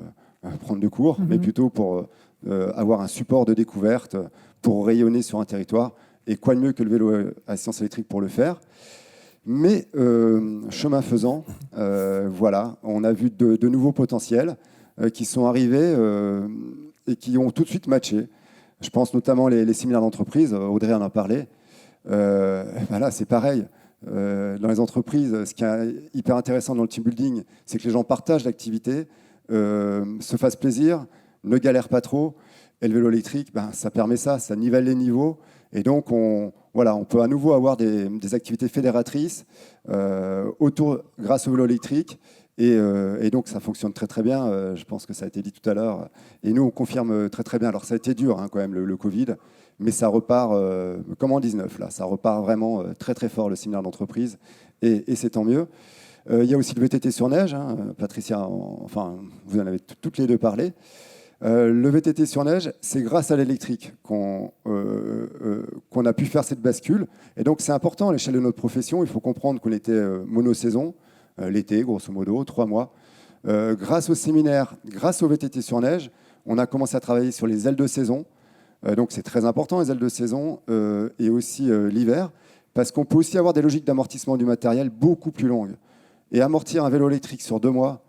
prendre de cours, mais plutôt pour avoir un support de découverte, pour rayonner sur un territoire. Et quoi de mieux que le vélo à assistance électrique pour le faire. Mais chemin faisant, voilà, on a vu de nouveaux potentiels qui sont arrivés et qui ont tout de suite matché. Je pense notamment les séminaires d'entreprise, Audrey en a parlé. Voilà, c'est pareil. Dans les entreprises, ce qui est hyper intéressant dans le team building, c'est que les gens partagent l'activité, se fassent plaisir, ne galèrent pas trop. Et le vélo électrique, ça permet ça nivelle les niveaux. Et donc, on peut à nouveau avoir des activités fédératrices grâce au vélo électrique. Et donc, ça fonctionne très, très bien. Je pense que ça a été dit tout à l'heure. Et nous, on confirme très, très bien. Alors, ça a été dur, quand même, le Covid. Mais ça repart, comme en 19, là. Ça repart vraiment très, très fort, le séminaire d'entreprise. Et c'est tant mieux. Il y a aussi le VTT sur neige. Patricia, vous en avez toutes les deux parlé. Le VTT sur neige, c'est grâce à l'électrique qu'on a pu faire cette bascule. Et donc, c'est important à l'échelle de notre profession. Il faut comprendre qu'on était monosaison, l'été, grosso modo, 3 mois. Grâce au séminaire, grâce au VTT sur neige, on a commencé à travailler sur les ailes de saison. Donc, c'est très important, les ailes de saison, et aussi l'hiver, parce qu'on peut aussi avoir des logiques d'amortissement du matériel beaucoup plus longues. Et amortir un vélo électrique sur 2 mois,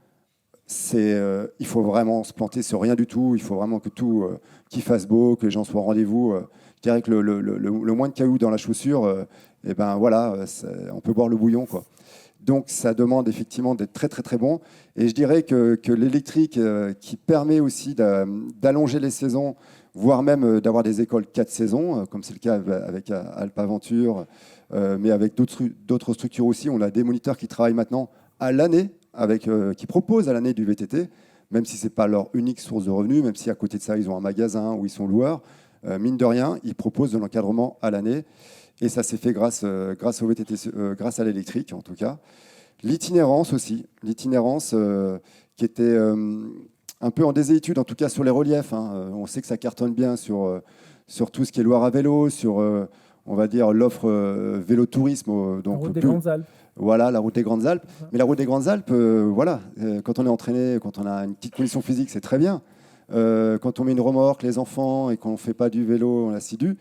il faut vraiment se planter sur rien du tout. Il faut vraiment que tout qu'il fasse beau, que les gens soient au rendez-vous. Je dirais que le moins de cailloux dans la chaussure, on peut boire le bouillon, quoi. Donc ça demande effectivement d'être très très très bon. Et je dirais que l'électrique qui permet aussi d'allonger les saisons, voire même d'avoir des écoles 4 saisons, comme c'est le cas avec Alp Aventure, mais avec d'autres structures aussi. On a des moniteurs qui travaillent maintenant à l'année, qui proposent à l'année du VTT, même si ce n'est pas leur unique source de revenus, même si à côté de ça, ils ont un magasin où ils sont loueurs. Mine de rien, ils proposent de l'encadrement à l'année. Et ça s'est fait grâce au VTT, grâce à l'électrique en tout cas. L'itinérance aussi. L'itinérance qui était un peu en désétude, en tout cas sur les reliefs. On sait que ça cartonne bien sur tout ce qui est Loire à vélo, sur, on va dire, l'offre vélo-tourisme. La route des Grandes Alpes. Voilà, la route des Grandes Alpes. Mais la route des Grandes Alpes, quand on est entraîné, quand on a une petite condition physique, c'est très bien. Quand on met une remorque, les enfants, et qu'on ne fait pas du vélo en assidu,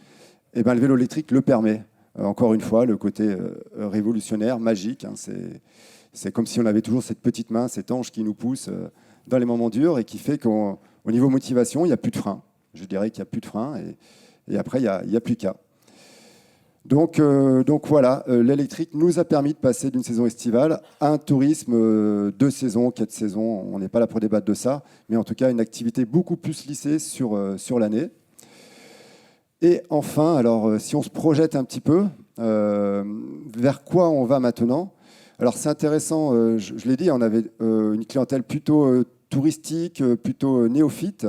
le vélo électrique le permet. Encore une fois, le côté révolutionnaire, magique. C'est comme si on avait toujours cette petite main, cet ange qui nous pousse dans les moments durs et qui fait qu'au niveau motivation, il n'y a plus de frein. Je dirais qu'il n'y a plus de frein et après, il n'y a plus qu'à. Donc voilà, l'électrique nous a permis de passer d'une saison estivale à un tourisme 2 saisons, 4 saisons. On n'est pas là pour débattre de ça, mais en tout cas une activité beaucoup plus lissée sur l'année. Et enfin, alors si on se projette un petit peu, vers quoi on va maintenant? Alors c'est intéressant, je l'ai dit, on avait une clientèle plutôt touristique, plutôt néophyte,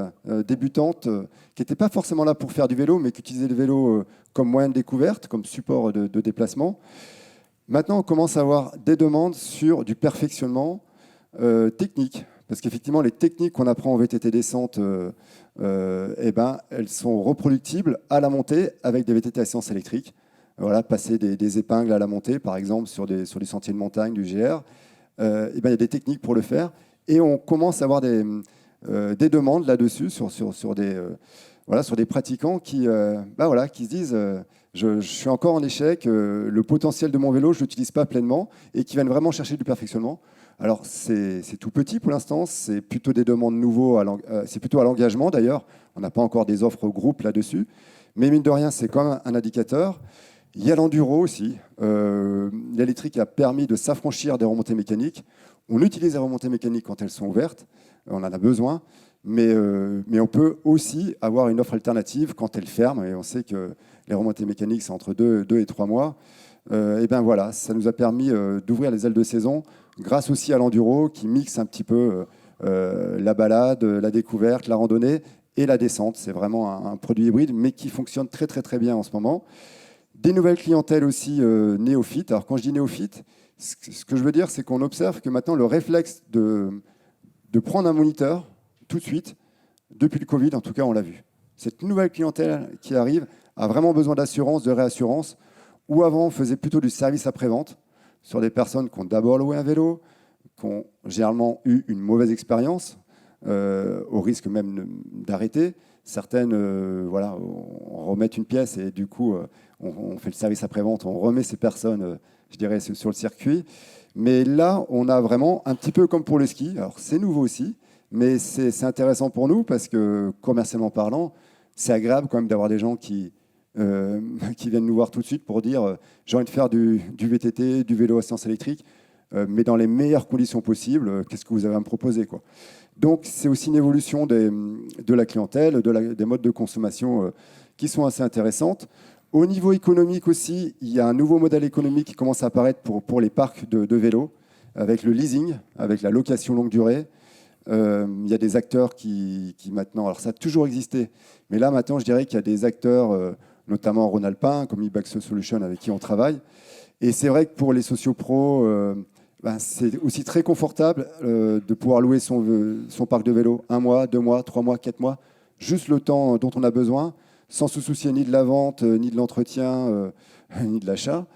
débutante, qui n'était pas forcément là pour faire du vélo, mais qui utilisait le vélo comme moyen de découverte, comme support de déplacement. Maintenant, on commence à avoir des demandes sur du perfectionnement technique, parce qu'effectivement, les techniques qu'on apprend en VTT descente, elles sont reproductibles à la montée avec des VTT à assistance électrique. Voilà, passer des épingles à la montée, par exemple, sur des sentiers de montagne, du GR. Il y a des techniques pour le faire. Et on commence à avoir des demandes là-dessus sur des pratiquants qui se disent je suis encore en échec, le potentiel de mon vélo, je ne l'utilise pas pleinement, et qui viennent vraiment chercher du perfectionnement. Alors, c'est tout petit pour l'instant, c'est plutôt des demandes nouveaux, c'est plutôt à l'engagement d'ailleurs. On n'a pas encore des offres groupes là-dessus. Mais mine de rien, c'est quand même un indicateur. Il y a l'enduro aussi. L'électrique a permis de s'affranchir des remontées mécaniques. On utilise les remontées mécaniques quand elles sont ouvertes, on en a besoin, mais on peut aussi avoir une offre alternative quand elle ferme, et on sait que les remontées mécaniques, c'est entre 2 et 3 mois. Et bien voilà, ça nous a permis d'ouvrir les ailes de saison, grâce aussi à l'enduro, qui mixe un petit peu la balade, la découverte, la randonnée et la descente. C'est vraiment un produit hybride, mais qui fonctionne très très très bien en ce moment. Des nouvelles clientèles aussi néophytes. Alors quand je dis néophytes, ce que je veux dire, c'est qu'on observe que maintenant le réflexe de prendre un moniteur tout de suite, depuis le Covid en tout cas, on l'a vu. Cette nouvelle clientèle qui arrive a vraiment besoin d'assurance, de réassurance, où avant on faisait plutôt du service après-vente sur des personnes qui ont d'abord loué un vélo, qui ont généralement eu une mauvaise expérience, au risque même d'arrêter. Certaines, voilà, on remet une pièce et du coup, on fait le service après-vente, on remet ces personnes, je dirais, sur le circuit. Mais là, on a vraiment, un petit peu comme pour le ski, alors c'est nouveau aussi, mais c'est intéressant pour nous parce que, commercialement parlant, c'est agréable quand même d'avoir des gens qui viennent nous voir tout de suite pour dire j'ai envie de faire du VTT, du vélo à assistance électrique, mais dans les meilleures conditions possibles, qu'est-ce que vous avez à me proposer, quoi. Donc c'est aussi une évolution de la clientèle, des modes de consommation qui sont assez intéressantes. Au niveau économique aussi, il y a un nouveau modèle économique qui commence à apparaître pour les parcs de vélos, avec le leasing, avec la location longue durée. Il y a des acteurs qui maintenant, alors ça a toujours existé, mais là maintenant je dirais qu'il y a des acteurs, notamment Rhône-Alpin, comme eBax Solutions avec qui on travaille. Et c'est vrai que pour les sociopros, c'est aussi très confortable de pouvoir louer son parc de vélo 1 mois, 2 mois, 3 mois, 4 mois, juste le temps dont on a besoin, sans se soucier ni de la vente, ni de l'entretien, ni de l'achat,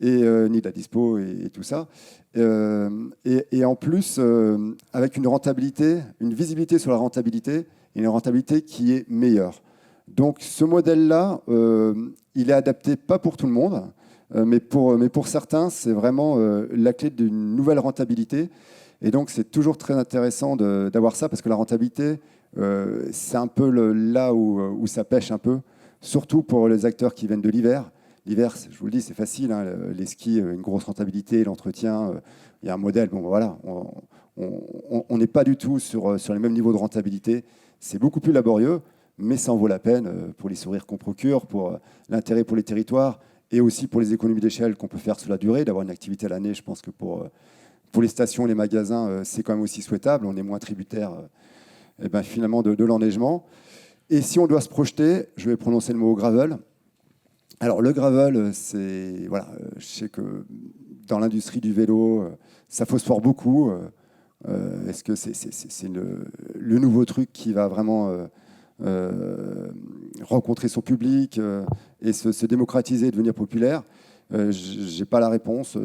ni de la dispo et tout ça. Et en plus, avec une rentabilité, une visibilité sur la rentabilité, et une rentabilité qui est meilleure. Donc ce modèle-là, il est adapté pas pour tout le monde, mais pour certains, c'est vraiment la clé d'une nouvelle rentabilité. Et donc c'est toujours très intéressant d'avoir ça, parce que la rentabilité, c'est un peu là où ça pêche un peu, surtout pour les acteurs qui viennent de l'hiver. L'hiver, je vous le dis, c'est facile, hein, les skis, une grosse rentabilité, l'entretien, il y a un modèle. Bon, voilà, on n'est pas du tout sur les mêmes niveaux de rentabilité. C'est beaucoup plus laborieux, mais ça en vaut la peine pour les sourires qu'on procure, pour l'intérêt pour les territoires et aussi pour les économies d'échelle qu'on peut faire sur la durée, d'avoir une activité à l'année. Je pense que pour les stations, les magasins, c'est quand même aussi souhaitable. On est moins tributaire finalement de l'enneigement. Et si on doit se projeter, je vais prononcer le mot gravel. Alors le gravel, c'est voilà, je sais que dans l'industrie du vélo, ça phosphore beaucoup. Est-ce que c'est le nouveau truc qui va vraiment rencontrer son public et se démocratiser et devenir populaire? Je n'ai pas la réponse.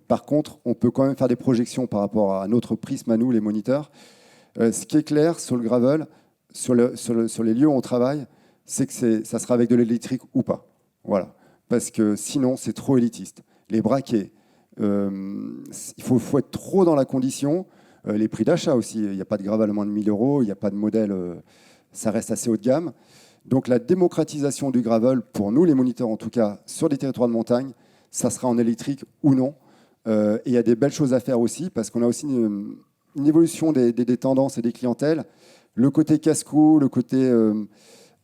Par contre, on peut quand même faire des projections par rapport à notre prisme à nous, les moniteurs. Ce qui est clair sur le gravel, sur les lieux où on travaille, c'est que ça sera avec de l'électrique ou pas. Voilà. Parce que sinon, c'est trop élitiste. Les braquets, il faut être trop dans la condition. Les prix d'achat aussi, il n'y a pas de gravel à moins de 1 000 €, il n'y a pas de modèle, ça reste assez haut de gamme. Donc la démocratisation du gravel, pour nous les moniteurs en tout cas, sur des territoires de montagne, ça sera en électrique ou non. Et il y a des belles choses à faire aussi, parce qu'on a aussi une évolution des tendances et des clientèles. Le côté casse-cou, le côté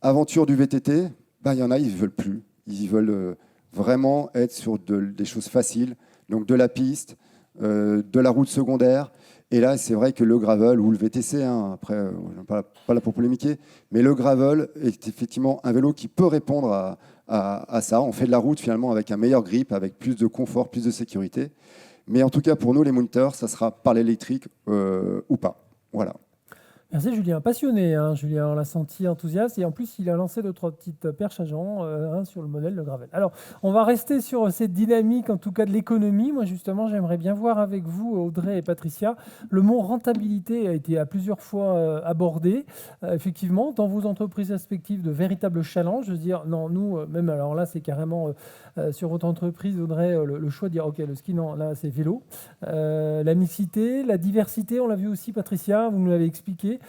aventure du VTT, il y en a, ils ne veulent plus. Ils veulent vraiment être sur des choses faciles, donc de la piste, de la route secondaire. Et là, c'est vrai que le gravel ou le VTC, après, pas là pour polémiquer, mais le gravel est effectivement un vélo qui peut répondre à ça. On fait de la route finalement avec un meilleur grip, avec plus de confort, plus de sécurité. Mais en tout cas, pour nous, les moniteurs, ça sera par l'électrique ou pas. Voilà. Merci Julien, passionné, hein. Julien, on l'a senti enthousiaste et en plus il a lancé 2-3 petites perches à Jean sur le modèle de gravel. Alors on va rester sur cette dynamique en tout cas de l'économie. Moi justement j'aimerais bien voir avec vous Audrey et Patricia, le mot rentabilité a été à plusieurs fois abordé. Effectivement dans vos entreprises respectives de véritables challenges, de se dire non nous même alors là c'est carrément sur votre entreprise Audrey le choix de dire ok le ski non là c'est vélo. La mixité, la diversité on l'a vu aussi Patricia, vous nous l'avez expliqué.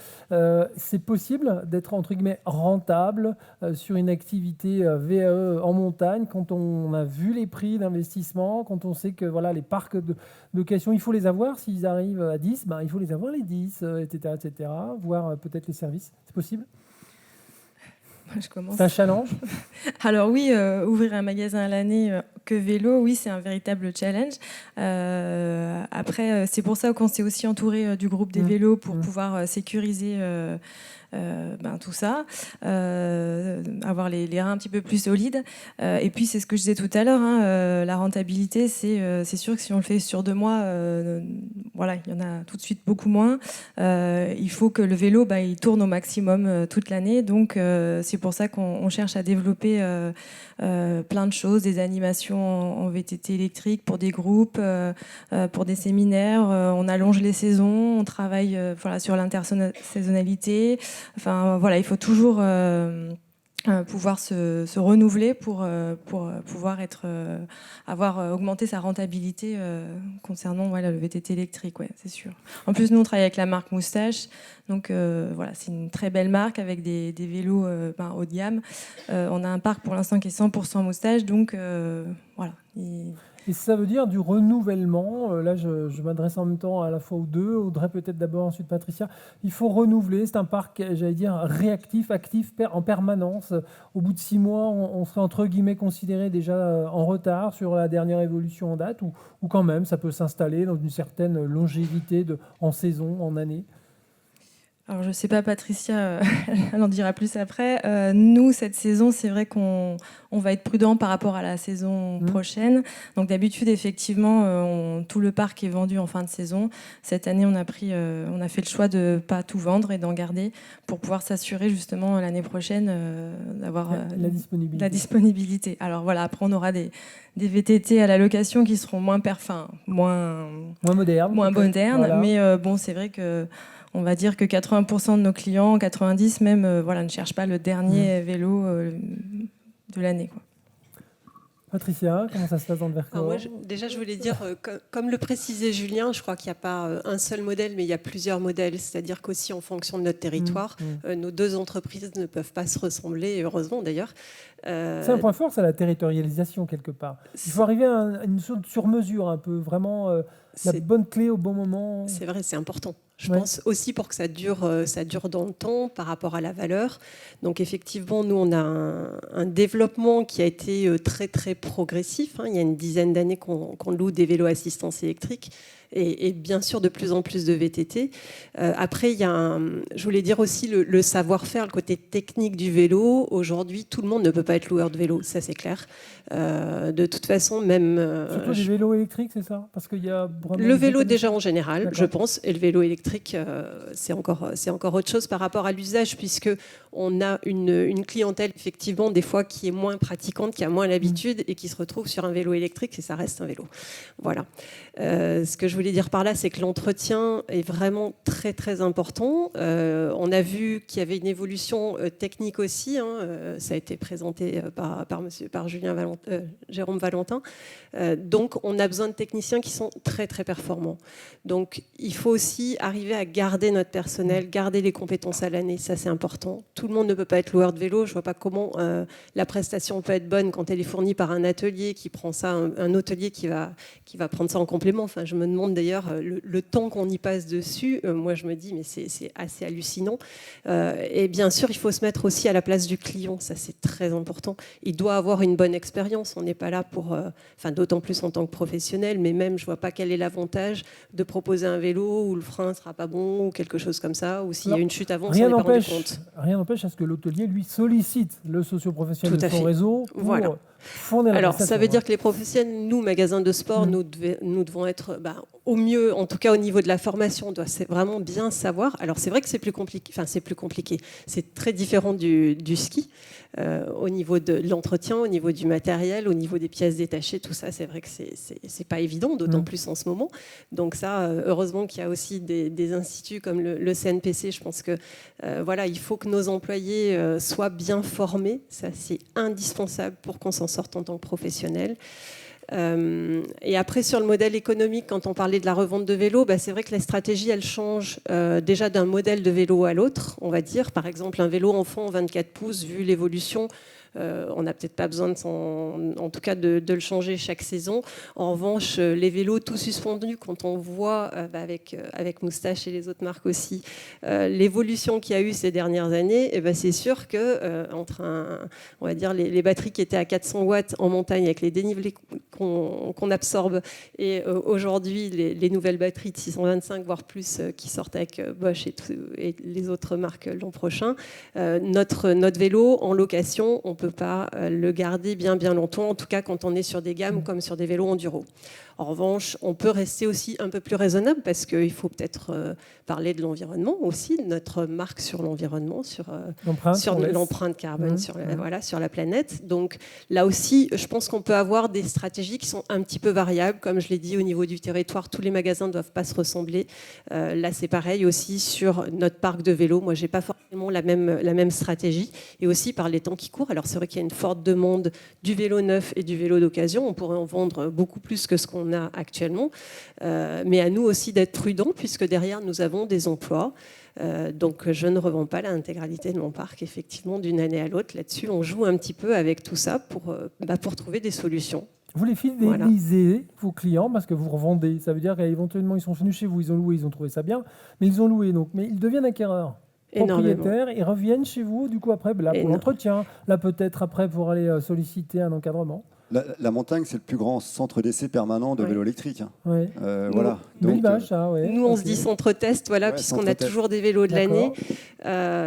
C'est possible d'être entre guillemets rentable sur une activité VAE en montagne quand on a vu les prix d'investissement, quand on sait que voilà, les parcs de location, il faut les avoir. S'ils arrivent à 10, ben, il faut les avoir les 10, etc., etc., voire peut-être les services. C'est possible? Je commence. C'est un challenge? Alors oui, ouvrir un magasin à l'année que vélo, oui, c'est un véritable challenge. Après, c'est pour ça qu'on s'est aussi entouré du groupe des vélos pour pouvoir sécuriser tout ça, avoir les reins un petit peu plus solides. Et puis, c'est ce que je disais tout à l'heure, la rentabilité, c'est sûr que si on le fait sur 2 mois, voilà, il y en a tout de suite beaucoup moins. Il faut que le vélo, il tourne au maximum toute l'année. Donc, c'est pour ça qu'on cherche à développer plein de choses, des animations en VTT électrique pour des groupes, pour des séminaires. On allonge les saisons, on travaille sur l'intersaisonnalité. Enfin, voilà, il faut toujours pouvoir se renouveler pour pouvoir avoir augmenté sa rentabilité concernant le VTT électrique, ouais, c'est sûr. En plus, nous, on travaille avec la marque Moustache, donc voilà, c'est une très belle marque avec des vélos haut de gamme. On a un parc pour l'instant qui est 100% Moustache, donc voilà. Et ça veut dire du renouvellement. Là, je m'adresse en même temps à la fois aux deux. Audrey, peut-être d'abord, ensuite Patricia. Il faut renouveler. C'est un parc, j'allais dire, réactif, actif, en permanence. Au bout de 6 mois, on serait entre guillemets considéré déjà en retard sur la dernière évolution en date, ou quand même, ça peut s'installer dans une certaine longévité en saison, en année. Alors, je ne sais pas, Patricia, elle en dira plus après. Nous, cette saison, c'est vrai qu'on va être prudent par rapport à la saison prochaine. Donc, d'habitude, effectivement, tout le parc est vendu en fin de saison. Cette année, on a fait le choix de ne pas tout vendre et d'en garder pour pouvoir s'assurer, justement, l'année prochaine d'avoir la disponibilité. Alors, voilà, après, on aura des VTT à la location qui seront moins modernes. Voilà. Mais bon, c'est vrai que on va dire que 80% de nos clients, 90% même, ne cherchent pas le dernier vélo de l'année, quoi. Patricia, comment ça se passe dans le Vercors? Déjà, je voulais dire, comme le précisait Julien, je crois qu'il n'y a pas un seul modèle, mais il y a plusieurs modèles. C'est-à-dire qu'aussi, en fonction de notre territoire, nos deux entreprises ne peuvent pas se ressembler, heureusement d'ailleurs. C'est un point fort, c'est la territorialisation quelque part. Il faut arriver à une sorte sur mesure, un peu, vraiment la bonne clé au bon moment. C'est vrai, c'est important. Je pense aussi pour que ça dure dans le temps par rapport à la valeur. Donc effectivement, nous, on a un développement qui a été très, très progressif. Il y a une dizaine d'années qu'on loue des vélos assistance électrique et bien sûr de plus en plus de VTT. Après, il y a je voulais dire aussi le savoir-faire, le côté technique du vélo. Aujourd'hui, tout le monde ne peut pas être loueur de vélo, ça c'est clair. De toute façon, même... Surtout les vélos électriques, c'est ça? Parce qu'il y a le vélo déjà en général, je pense, et le vélo électrique, c'est encore autre chose par rapport à l'usage, puisque on a une clientèle effectivement des fois qui est moins pratiquante, qui a moins l'habitude et qui se retrouve sur un vélo électrique et ça reste un vélo. Voilà. Ce que je voulais dire par là, c'est que l'entretien est vraiment très très important. On a vu qu'il y avait une évolution technique aussi. Ça a été présenté par Jérôme Valentin. Donc on a besoin de techniciens qui sont très très performants. Donc il faut aussi arriver à garder notre personnel, garder les compétences à l'année. Ça c'est important. Tout le monde ne peut pas être loueur de vélo. Je vois pas comment la prestation peut être bonne quand elle est fournie par un atelier qui prend ça, un hôtelier qui va prendre ça en complément. Enfin, je me demande d'ailleurs le temps qu'on y passe dessus. Moi, je me dis, mais c'est assez hallucinant. Et bien sûr, il faut se mettre aussi à la place du client. Ça, c'est très important. Il doit avoir une bonne expérience. On n'est pas là pour... d'autant plus en tant que professionnel, mais même, je vois pas quel est l'avantage de proposer un vélo où le frein ne sera pas bon ou quelque chose comme ça, ou s'il y a une chute avant, on s'en est pas rendu compte. Rien n'empêche à ce que l'hôtelier, lui, sollicite le socio-professionnel de son réseau pour fournir la prestation. Ça veut dire que les professionnels, nous, magasins de sport, nous devons être au mieux, en tout cas au niveau de la formation, on doit vraiment bien savoir. Alors c'est vrai que c'est plus compliqué, c'est très différent du ski, au niveau de l'entretien, au niveau du matériel, au niveau des pièces détachées, tout ça, c'est vrai que c'est pas évident, d'autant plus en ce moment. Donc ça, heureusement qu'il y a aussi des instituts comme le CNPC. Je pense que il faut que nos employés soient bien formés. Ça, c'est indispensable pour qu'on s'en sorte en tant que professionnel. Et après, sur le modèle économique, quand on parlait de la revente de vélos, c'est vrai que la stratégie, elle change déjà d'un modèle de vélo à l'autre, on va dire. Par exemple, un vélo enfant 24 pouces, vu l'évolution, on n'a peut-être pas besoin en tout cas de le changer chaque saison. En revanche, les vélos tout suspendus, quand on voit avec Moustache et les autres marques aussi l'évolution qu'il y a eu ces dernières années, c'est sûr que entre on va dire les batteries qui étaient à 400 watts en montagne avec les dénivelés qu'on absorbe et aujourd'hui les nouvelles batteries de 625 voire plus qui sortent avec Bosch et les autres marques l'an prochain, notre vélo en location, on peut pas le garder bien longtemps, en tout cas quand on est sur des gammes comme sur des vélos enduro. En revanche, on peut rester aussi un peu plus raisonnable parce qu'il faut peut-être parler de l'environnement aussi, de notre marque sur l'environnement, sur l'empreinte carbone sur la planète. Donc là aussi, je pense qu'on peut avoir des stratégies qui sont un petit peu variables. Comme je l'ai dit, au niveau du territoire, tous les magasins ne doivent pas se ressembler. Là, c'est pareil aussi sur notre parc de vélos. Moi, je n'ai pas forcément la même stratégie. Et aussi par les temps qui courent. Alors, c'est vrai qu'il y a une forte demande du vélo neuf et du vélo d'occasion. On pourrait en vendre beaucoup plus que ce qu'on a actuellement. Mais à nous aussi d'être prudents, puisque derrière, nous avons des emplois. Donc je ne revends pas l'intégralité de mon parc, effectivement, d'une année à l'autre. Là-dessus, on joue un petit peu avec tout ça pour trouver des solutions. Vous les fidélisez, vos clients, parce que vous revendez. Ça veut dire qu'éventuellement, ils sont venus chez vous, ils ont loué, ils ont trouvé ça bien, mais ils ont loué. Donc, mais ils deviennent acquéreurs, propriétaires, ils reviennent chez vous, du coup, après, là, pour l'entretien, là, peut-être après, pour aller solliciter un encadrement. La montagne, c'est le plus grand centre d'essai permanent de vélo électrique. Oui. Voilà. Donc, ça, ouais. Nous, on se dit centre-test, puisqu'on a toujours des vélos de l'année.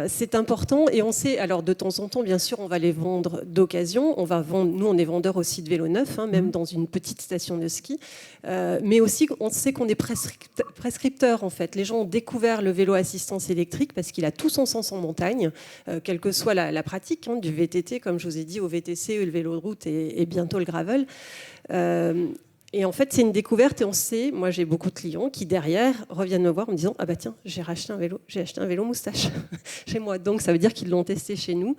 C'est important et on sait, alors de temps en temps, bien sûr, on va les vendre d'occasion. Nous, on est vendeurs aussi de vélos neufs, même dans une petite station de ski. Mais aussi, on sait qu'on est prescripteur, en fait. Les gens ont découvert le vélo assistance électrique parce qu'il a tout son sens en montagne, quelle que soit la pratique, du VTT, comme je vous ai dit, au VTC, le vélo de route et bientôt le gravel. Et en fait, c'est une découverte et on sait, moi j'ai beaucoup de clients qui derrière reviennent me voir en me disant « Ah bah tiens, j'ai acheté un vélo Moustache chez moi ». Donc ça veut dire qu'ils l'ont testé chez nous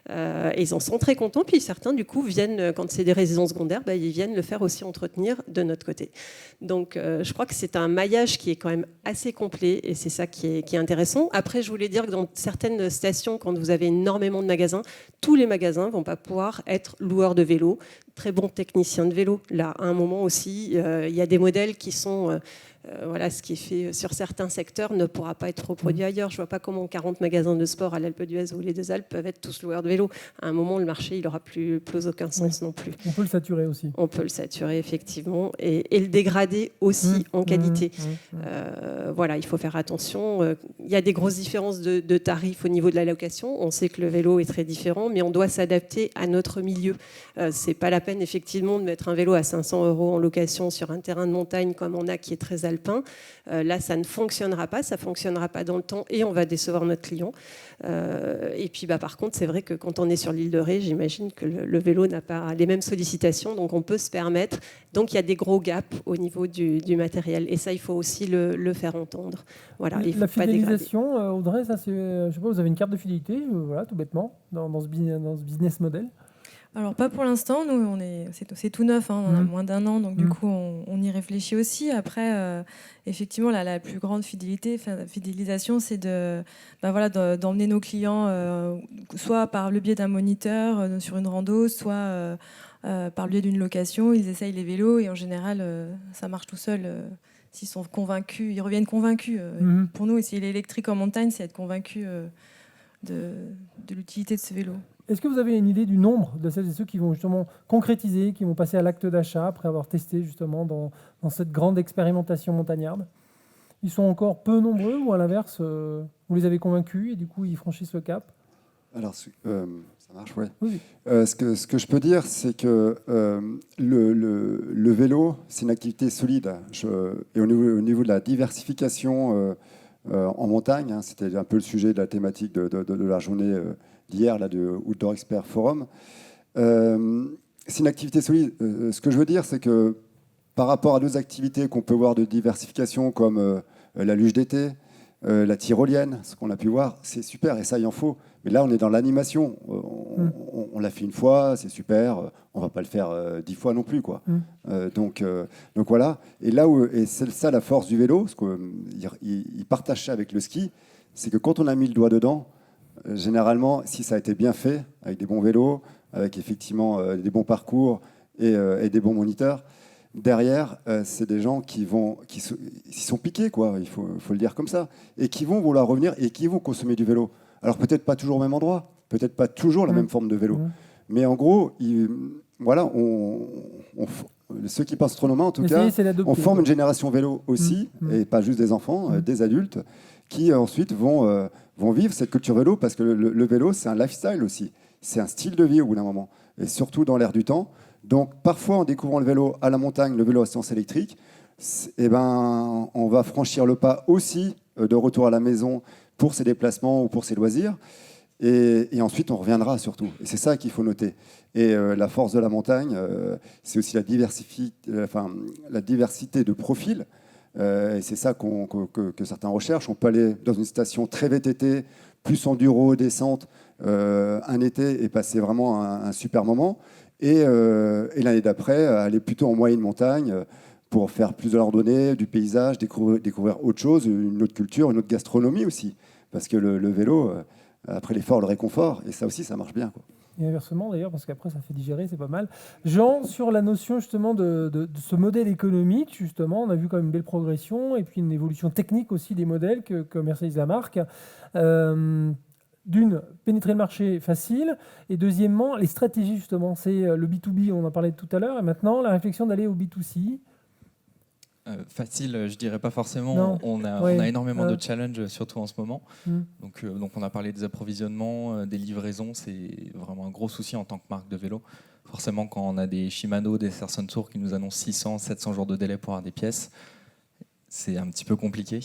et ils en sont très contents. Puis certains du coup viennent, quand c'est des résidences secondaires, ils viennent le faire aussi entretenir de notre côté. Donc je crois que c'est un maillage qui est quand même assez complet et c'est ça qui est intéressant. Après, je voulais dire que dans certaines stations, quand vous avez énormément de magasins, tous les magasins ne vont pas pouvoir être loueurs de vélos, très bons techniciens de vélo. Là, à un moment aussi, il y a des modèles qui sont... ce qui est fait sur certains secteurs ne pourra pas être reproduit ailleurs. Je ne vois pas comment 40 magasins de sport à l'Alpe d'Huez ou les Deux-Alpes peuvent être tous loueurs de vélo. À un moment, le marché, il n'aura plus aucun sens non plus. On peut le saturer aussi. On peut le saturer, effectivement, et le dégrader aussi en qualité. Il faut faire attention. Il y a des grosses différences de tarifs au niveau de la location. On sait que le vélo est très différent, mais on doit s'adapter à notre milieu. Ce n'est pas la peine, effectivement, de mettre un vélo à 500 € en location sur un terrain de montagne comme on a qui est très alpin. Là, ça ne fonctionnera pas, ça ne fonctionnera pas dans le temps et on va décevoir notre client. Et puis, par contre, c'est vrai que quand on est sur l'île de Ré, j'imagine que le vélo n'a pas les mêmes sollicitations, donc on peut se permettre. Donc, il y a des gros gaps au niveau du matériel et ça, il faut aussi le faire entendre. Voilà, il faut la pas fidélisation, Audrey, ça, je sais pas, vous avez une carte de fidélité, tout bêtement, dans ce business model. Alors pas pour l'instant, nous c'est tout neuf, on a moins d'1 an, donc du coup on y réfléchit aussi. Après, effectivement, la plus grande fidélisation, c'est d'emmener nos clients soit par le biais d'un moniteur sur une rando, soit par le biais d'une location. Ils essayent les vélos et en général, ça marche tout seul. S'ils sont convaincus, ils reviennent convaincus. Pour nous, essayer l'électrique en montagne, c'est être convaincu de l'utilité de ce vélo. Est-ce que vous avez une idée du nombre de celles et ceux qui vont justement concrétiser, qui vont passer à l'acte d'achat après avoir testé justement dans cette grande expérimentation montagnarde? Ils sont encore peu nombreux ou à l'inverse, vous les avez convaincus et du coup ils franchissent le cap? Alors, ça marche, oui. Oui. Ce que je peux dire, c'est que le vélo, c'est une activité solide. Et au niveau de la diversification en montagne, c'était un peu le sujet de la thématique de la journée d'hier, de Outdoor Expert Forum. C'est une activité solide. Ce que je veux dire, c'est que par rapport à d'autres activités qu'on peut voir de diversification, comme la luge d'été, la tyrolienne, ce qu'on a pu voir, c'est super, et ça, il en faut. Mais là, on est dans l'animation. On l'a fait une fois, c'est super. On va pas le faire 10 fois non plus, quoi. Donc voilà. Et c'est ça la force du vélo, parce qu'il partage ça avec le ski, c'est que quand on a mis le doigt dedans, généralement, si ça a été bien fait, avec des bons vélos, avec effectivement des bons parcours et des bons moniteurs, derrière, c'est des gens qui sont piqués, quoi, il faut le dire comme ça, et qui vont vouloir revenir et qui vont consommer du vélo. Alors peut-être pas toujours au même endroit, peut-être pas toujours la même forme de vélo, mais en gros, voilà, ceux qui pensent Astronoma, en tout cas, on forme une génération vélo aussi, et pas juste des enfants, des adultes, qui ensuite vont vivre cette culture vélo, parce que le vélo, c'est un lifestyle aussi, c'est un style de vie au bout d'un moment, et surtout dans l'air du temps. Donc parfois, en découvrant le vélo à la montagne, le vélo à sens électrique, on va franchir le pas aussi de retour à la maison pour ses déplacements ou pour ses loisirs. Et ensuite, on reviendra surtout. Et c'est ça qu'il faut noter. Et la force de la montagne, c'est aussi la diversité de profils. Et c'est ça que certains recherchent. On peut aller dans une station très VTT, plus enduro, descente, un été et passer vraiment un super moment. Et l'année d'après, aller plutôt en moyenne montagne pour faire plus de la randonnée, du paysage, découvrir autre chose, une autre culture, une autre gastronomie aussi. Parce que le vélo, après l'effort, le réconfort, et ça aussi, ça marche bien, quoi. Et inversement d'ailleurs, parce qu'après ça fait digérer, c'est pas mal. Jean, sur la notion justement de ce modèle économique, justement, on a vu quand même une belle progression et puis une évolution technique aussi des modèles que commercialise la marque. D'une, pénétrer le marché facile, et deuxièmement, les stratégies justement, c'est le B2B, on en parlait tout à l'heure, et maintenant la réflexion d'aller au B2C. Facile, je dirais pas forcément. Non. On a énormément de challenges, surtout en ce moment. Donc on a parlé des approvisionnements, des livraisons. C'est vraiment un gros souci en tant que marque de vélo. Forcément, quand on a des Shimano, des Serson Tour qui nous annoncent 600, 700 jours de délai pour avoir des pièces, c'est un petit peu compliqué.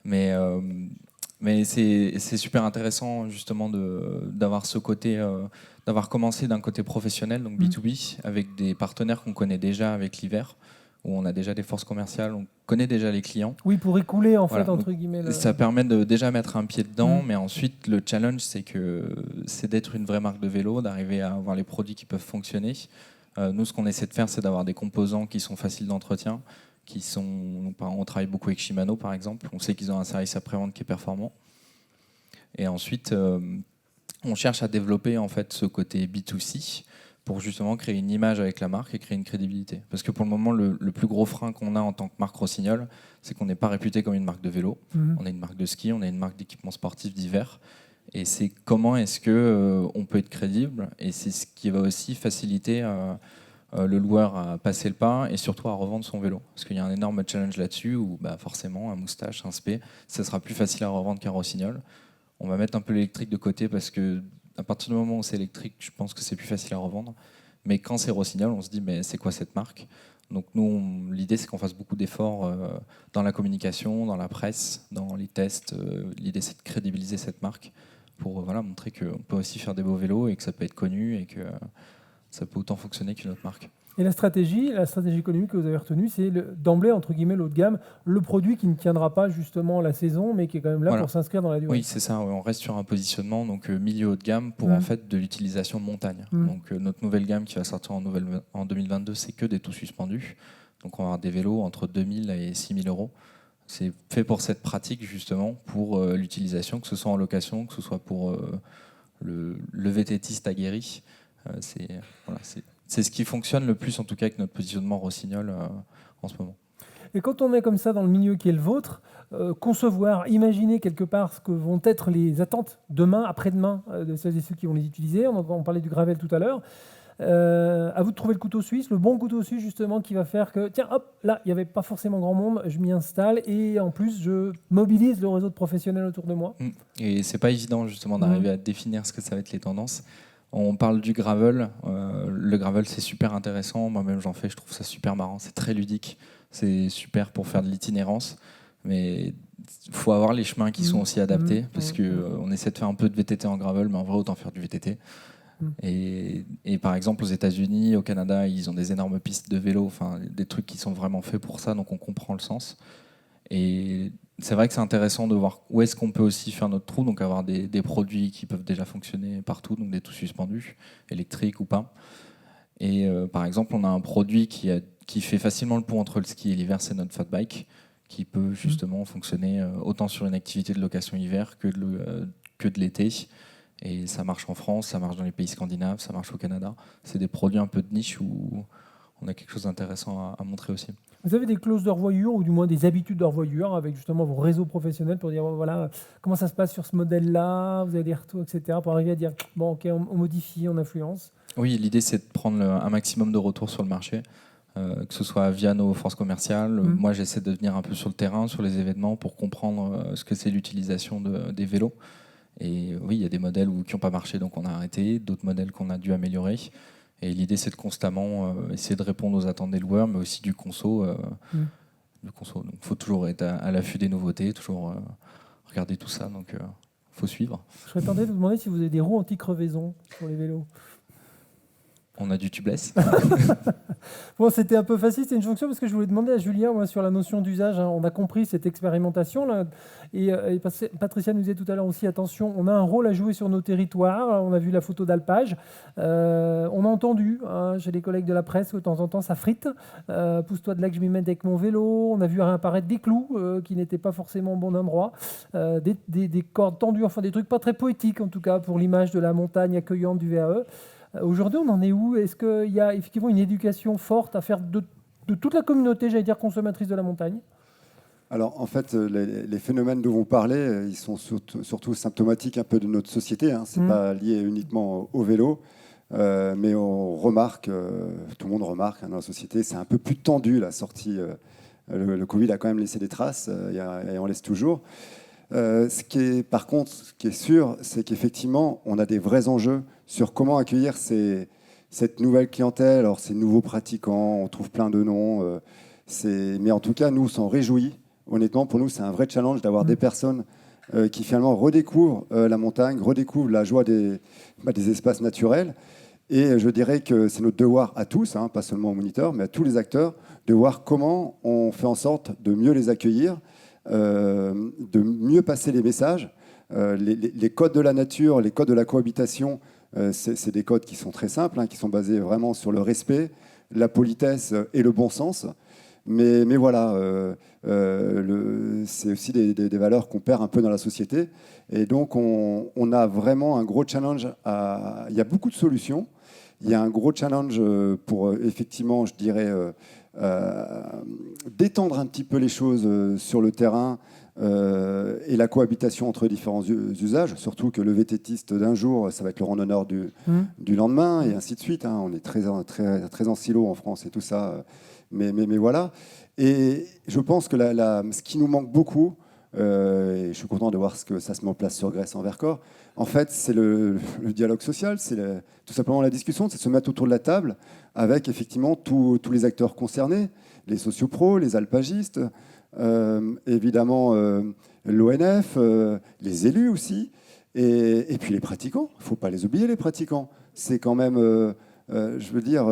Mais c'est super intéressant justement d'avoir ce côté, d'avoir commencé d'un côté professionnel, donc B2B, avec des partenaires qu'on connaît déjà avec l'hiver, où on a déjà des forces commerciales, on connaît déjà les clients. Oui, pour écouler en Voilà. fait, entre guillemets. Ça permet de déjà mettre un pied dedans, mais ensuite le challenge c'est d'être une vraie marque de vélo, d'arriver à avoir les produits qui peuvent fonctionner. Nous, ce qu'on essaie de faire, c'est d'avoir des composants qui sont faciles d'entretien, on travaille beaucoup avec Shimano par exemple, on sait qu'ils ont un service après-vente qui est performant. Et ensuite, on cherche à développer en fait ce côté B2C pour justement créer une image avec la marque et créer une crédibilité. Parce que pour le moment, le plus gros frein qu'on a en tant que marque Rossignol, c'est qu'on n'est pas réputé comme une marque de vélo. On est une marque de ski, on est une marque d'équipement sportif d'hiver. Et c'est comment est-ce qu'on peut être crédible, et c'est ce qui va aussi faciliter le loueur à passer le pas et surtout à revendre son vélo. Parce qu'il y a un énorme challenge là-dessus où forcément un moustache, un spé, ça sera plus facile à revendre qu'un Rossignol. On va mettre un peu l'électrique de côté parce que à partir du moment où c'est électrique, je pense que c'est plus facile à revendre. Mais quand c'est Rossignol, on se dit mais c'est quoi cette marque ? Donc nous, l'idée c'est qu'on fasse beaucoup d'efforts dans la communication, dans la presse, dans les tests. L'idée c'est de crédibiliser cette marque pour montrer qu'on peut aussi faire des beaux vélos et que ça peut être connu et que ça peut autant fonctionner qu'une autre marque. Et la stratégie économique que vous avez retenue, c'est d'emblée, entre guillemets, l'haut de gamme, le produit qui ne tiendra pas justement la saison, mais qui est quand même là pour s'inscrire dans la durée. Oui, c'est ça. On reste sur un positionnement donc milieu haut de gamme pour en fait de l'utilisation de montagne. Donc notre nouvelle gamme qui va sortir en 2022, c'est que des tout suspendus. Donc on va avoir des vélos entre 2000 et 6000 euros. C'est fait pour cette pratique justement, pour l'utilisation, que ce soit en location, que ce soit pour le VTTiste aguerri. C'est ce qui fonctionne le plus, en tout cas, avec notre positionnement Rossignol en ce moment. Et quand on est comme ça dans le milieu qui est le vôtre, concevoir, imaginer quelque part ce que vont être les attentes demain, après-demain, de celles et ceux qui vont les utiliser. On parlait du gravel tout à l'heure. À vous de trouver le couteau suisse, le bon couteau suisse justement qui va faire que, tiens, hop, là, il n'y avait pas forcément grand monde, je m'y installe et en plus, je mobilise le réseau de professionnels autour de moi. Et c'est pas évident justement d'arriver à définir ce que ça va être les tendances. On parle du gravel. Le gravel, c'est super intéressant. Moi-même, j'en fais. Je trouve ça super marrant. C'est très ludique. C'est super pour faire de l'itinérance. Mais il faut avoir les chemins qui sont aussi adaptés. Parce qu'on essaie de faire un peu de VTT en gravel, mais en vrai, autant faire du VTT. Et par exemple, aux États-Unis, au Canada, ils ont des énormes pistes de vélo. Enfin, des trucs qui sont vraiment faits pour ça. Donc, on comprend le sens. Et c'est vrai que c'est intéressant de voir où est-ce qu'on peut aussi faire notre trou, donc avoir des produits qui peuvent déjà fonctionner partout, donc des trous suspendus, électriques ou pas. Et par exemple, on a un produit qui fait facilement le pont entre le ski et l'hiver, c'est notre fat bike, qui peut justement fonctionner autant sur une activité de location hiver que de l'été. Et ça marche en France, ça marche dans les pays scandinaves, ça marche au Canada. C'est des produits un peu de niche où on a quelque chose d'intéressant à montrer aussi. Vous avez des clauses de revoyure ou du moins des habitudes de revoyure avec justement vos réseaux professionnels pour dire voilà comment ça se passe sur ce modèle-là, vous avez des retours, etc. pour arriver à dire bon ok on modifie, on influence. Oui, l'idée c'est de prendre un maximum de retours sur le marché, que ce soit via nos forces commerciales. Moi j'essaie de venir un peu sur le terrain, sur les événements pour comprendre ce que c'est l'utilisation des vélos. Et oui, il y a des modèles qui n'ont pas marché donc on a arrêté, d'autres modèles qu'on a dû améliorer. Et l'idée, c'est de constamment essayer de répondre aux attentes des loueurs, mais aussi du conso. Donc, il faut toujours être à l'affût des nouveautés, toujours regarder tout ça. Donc, il faut suivre. Je serais tenté de vous demander si vous avez des roues anti-crevaison sur les vélos. On a du tubeless. Bon, c'était un peu facile, c'est une jonction parce que je voulais demander à Julien moi, sur la notion d'usage. Hein. On a compris cette expérimentation là, et Patricia nous disait tout à l'heure aussi attention, on a un rôle à jouer sur nos territoires. On a vu la photo d'alpage. On a entendu hein, chez les collègues de la presse de temps en temps ça frite. Pousse-toi de là que je m'y mette avec mon vélo. On a vu apparaître des clous qui n'étaient pas forcément au bon endroit, des cordes tendues, enfin des trucs pas très poétiques en tout cas pour l'image de la montagne accueillante du VAE. Aujourd'hui, on en est où? Est-ce qu'il y a effectivement une éducation forte à faire de toute la communauté, j'allais dire, consommatrice de la montagne? Alors, en fait, les phénomènes dont vous parlez, ils sont surtout symptomatiques un peu de notre société. Hein. Ce n'est pas lié uniquement au vélo, mais on remarque, tout le monde remarque hein, dans la société, c'est un peu plus tendu la sortie. Le Covid a quand même laissé des traces, et on laisse toujours. Par contre, ce qui est sûr, c'est qu'effectivement, on a des vrais enjeux sur comment accueillir cette nouvelle clientèle, alors ces nouveaux pratiquants, on trouve plein de noms, mais en tout cas, nous, on s'en réjouit. Honnêtement, pour nous, c'est un vrai challenge d'avoir des personnes qui finalement redécouvrent la montagne, redécouvrent la joie des espaces naturels. Et je dirais que c'est notre devoir à tous, hein, pas seulement aux moniteurs, mais à tous les acteurs, de voir comment on fait en sorte de mieux les accueillir, de mieux passer les messages. Les codes de la nature, les codes de la cohabitation, c'est des codes qui sont très simples, hein, qui sont basés vraiment sur le respect, la politesse et le bon sens. Mais voilà, c'est aussi des valeurs qu'on perd un peu dans la société. Et donc, on a vraiment un gros challenge. Il y a beaucoup de solutions. Il y a un gros challenge pour, effectivement, je dirais, d'étendre un petit peu les choses sur le terrain et la cohabitation entre différents usages, surtout que le vététiste d'un jour, ça va être le randonneur du lendemain, et ainsi de suite. Hein. On est très en silo en France et tout ça. Mais voilà. Et je pense que ce qui nous manque beaucoup, et je suis content de voir ce que ça se met en place sur Grèce en Vercors, en fait, c'est le dialogue social, c'est tout simplement la discussion, c'est de se mettre autour de la table avec effectivement tous les acteurs concernés, les sociopros, les alpagistes, évidemment l'ONF, les élus aussi, et puis les pratiquants. Il ne faut pas les oublier, les pratiquants. C'est quand même, je veux dire...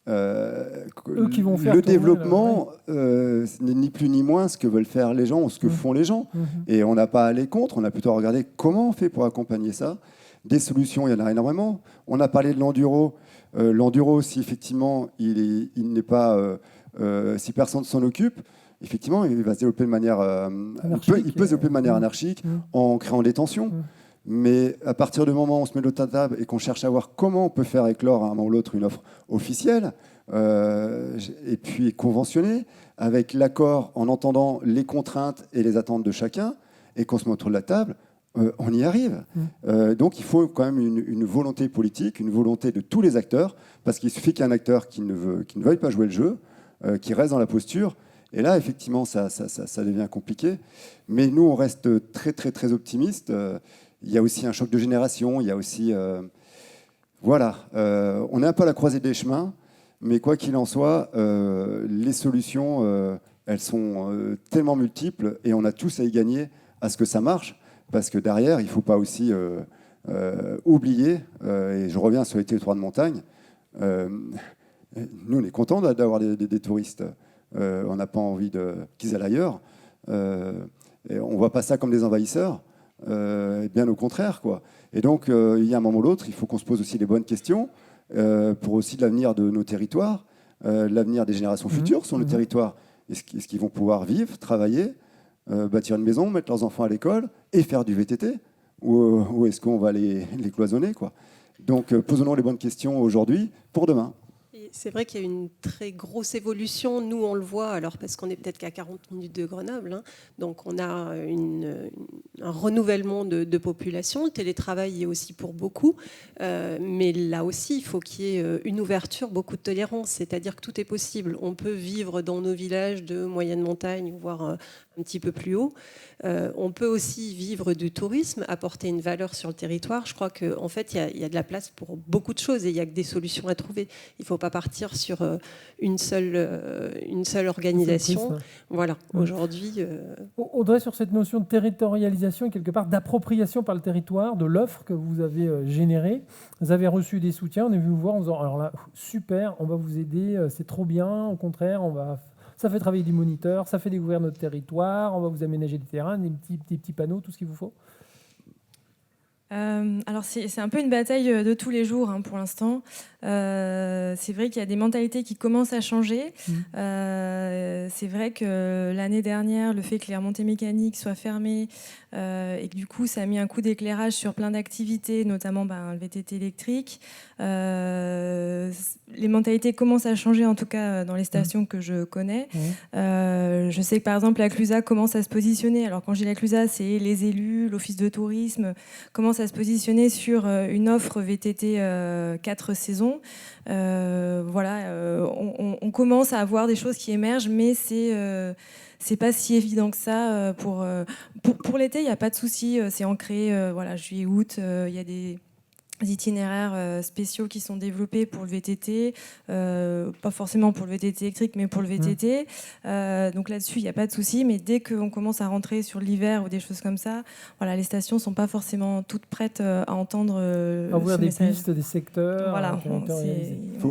Eux qui vont faire le développement n'est ni plus ni moins ce que veulent faire les gens ou ce que font les gens. Et on n'a pas à aller contre, on a plutôt à regarder comment on fait pour accompagner ça. Des solutions, il y en a énormément. On a parlé de l'enduro. L'enduro, si effectivement il n'est pas, si personne ne s'en occupe, effectivement, il va se développer de manière, il peut se développer de manière anarchique en créant des tensions. Mais à partir du moment où on se met de la table et qu'on cherche à voir comment on peut faire éclore à un moment ou l'autre une offre officielle et puis conventionnée, avec l'accord en entendant les contraintes et les attentes de chacun, et qu'on se met autour de la table, on y arrive. Donc il faut quand même une volonté politique, une volonté de tous les acteurs, parce qu'il suffit qu'il y ait un acteur qui ne veuille pas jouer le jeu, qui reste dans la posture. Et là, effectivement, ça devient compliqué. Mais nous, on reste très, très, très optimistes. Il y a aussi un choc de génération, il y a aussi... voilà, on est un peu à la croisée des chemins, mais quoi qu'il en soit, les solutions, elles sont tellement multiples et on a tous à y gagner à ce que ça marche, parce que derrière, il ne faut pas aussi oublier, et je reviens sur les territoires de montagne, nous, on est contents d'avoir des touristes. On n'a pas envie qu'ils aillent ailleurs. Et on ne voit pas ça comme des envahisseurs, bien au contraire, quoi. Et donc, il y a un moment ou l'autre, il faut qu'on se pose aussi les bonnes questions pour aussi l'avenir de nos territoires, l'avenir des générations futures sur nos territoires. Est-ce qu'ils vont pouvoir vivre, travailler, bâtir une maison, mettre leurs enfants à l'école et faire du VTT, ou est-ce qu'on va les cloisonner, quoi. Donc, posons-nous les bonnes questions aujourd'hui pour demain. C'est vrai qu'il y a une très grosse évolution. Nous, on le voit, alors parce qu'on est peut-être qu'à 40 minutes de Grenoble, hein, donc on a un renouvellement de population. Le télétravail y est aussi pour beaucoup, mais là aussi, il faut qu'il y ait une ouverture, beaucoup de tolérance, c'est-à-dire que tout est possible. On peut vivre dans nos villages de moyenne montagne, voire un petit peu plus haut. On peut aussi vivre du tourisme, apporter une valeur sur le territoire. Je crois qu'en fait, il y a de la place pour beaucoup de choses et il n'y a que des solutions à trouver. Il ne faut pas partir sur une seule organisation. Voilà, aujourd'hui... Audrey, sur cette notion de territorialisation et quelque part d'appropriation par le territoire de l'offre que vous avez générée, vous avez reçu des soutiens, on est venu vous voir en disant, alors là, super, on va vous aider, c'est trop bien, au contraire, ça fait travailler des moniteurs, ça fait découvrir notre territoire, on va vous aménager des terrains, des petits panneaux, tout ce qu'il vous faut. Alors c'est un peu une bataille de tous les jours, hein, pour l'instant. C'est vrai qu'il y a des mentalités qui commencent à changer. C'est vrai que l'année dernière, le fait que les remontées mécaniques soient fermées et que du coup ça a mis un coup d'éclairage sur plein d'activités, notamment le VTT électrique. Les mentalités commencent à changer, en tout cas dans les stations que je connais. Je sais que par exemple la Clusa commence à se positionner. Alors quand je dis la Clusa, c'est les élus, l'office de tourisme, commence à se positionner sur une offre VTT 4 saisons. On commence à avoir des choses qui émergent, mais c'est pas si évident que ça. Pour l'été, il n'y a pas de souci, c'est ancré. Juillet, août, il y a des itinéraires spéciaux qui sont développés pour le VTT, pas forcément pour le VTT électrique, mais pour le VTT. Donc là-dessus, il n'y a pas de souci. Mais dès qu'on commence à rentrer sur l'hiver ou des choses comme ça, les stations ne sont pas forcément toutes prêtes à entendre ouvrir des message. pistes, des secteurs. Voilà,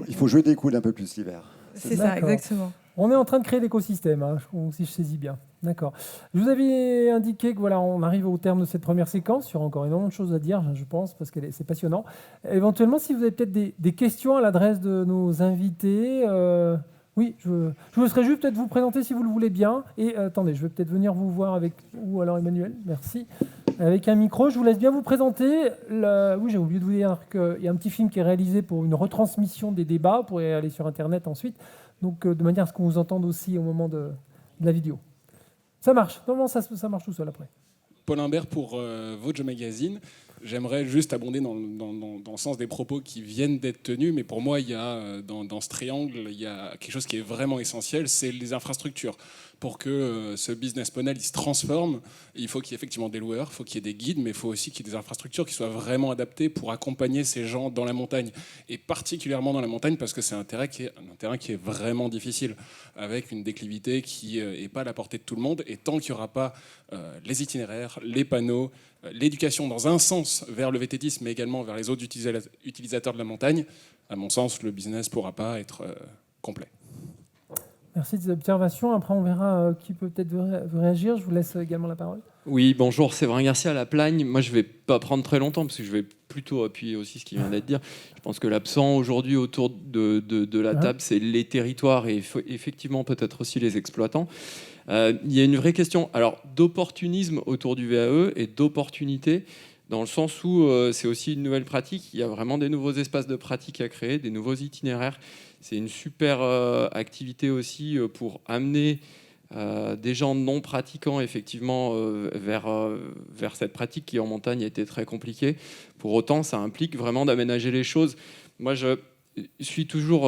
Il faut jouer des coudes un peu plus l'hiver. C'est ça, exactement. On est en train de créer l'écosystème, hein, si je saisis bien. D'accord. Je vous avais indiqué que on arrive au terme de cette première séquence. Il y aura encore énormément de choses à dire, je pense, parce que c'est passionnant. Éventuellement, si vous avez peut-être des questions à l'adresse de nos invités, oui, je vous laisserai juste peut-être vous présenter si vous le voulez bien. Et attendez, je vais peut-être venir vous voir avec vous, alors Emmanuel, merci. Avec un micro, je vous laisse bien vous présenter. Oui, j'ai oublié de vous dire qu'il y a un petit film qui est réalisé pour une retransmission des débats. Vous pourrez aller sur Internet ensuite. Donc, de manière à ce qu'on vous entende aussi au moment de la vidéo. Ça marche. Normalement, ça marche tout seul après. Paul Imbert pour Vojo Magazine. J'aimerais juste abonder dans le sens des propos qui viennent d'être tenus, mais pour moi, il y a, dans ce triangle, il y a quelque chose qui est vraiment essentiel, c'est les infrastructures. Pour que ce business model il se transforme, il faut qu'il y ait effectivement des loueurs, il faut qu'il y ait des guides, mais il faut aussi qu'il y ait des infrastructures qui soient vraiment adaptées pour accompagner ces gens dans la montagne, et particulièrement dans la montagne, parce que c'est un terrain qui est vraiment difficile, avec une déclivité qui n'est pas à la portée de tout le monde, et tant qu'il n'y aura pas les itinéraires, les panneaux, l'éducation dans un sens vers le VTTisme, mais également vers les autres utilisateurs de la montagne, à mon sens, le business ne pourra pas être complet. Merci de ces observations. Après, on verra qui peut peut-être réagir. Je vous laisse également la parole. Oui, bonjour, Séverin Garcia à La Plagne. Moi, je ne vais pas prendre très longtemps parce que je vais plutôt appuyer aussi ce qui vient d'être dit. Je pense que l'absent aujourd'hui autour de la table, c'est les territoires et effectivement peut-être aussi les exploitants. Il y a une vraie question d'opportunisme autour du VAE et d'opportunité dans le sens où c'est aussi une nouvelle pratique. Il y a vraiment des nouveaux espaces de pratique à créer, des nouveaux itinéraires. C'est une super activité aussi pour amener des gens non pratiquants effectivement vers cette pratique qui en montagne a été très compliquée. Pour autant, ça implique vraiment d'aménager les choses. Moi, je suis toujours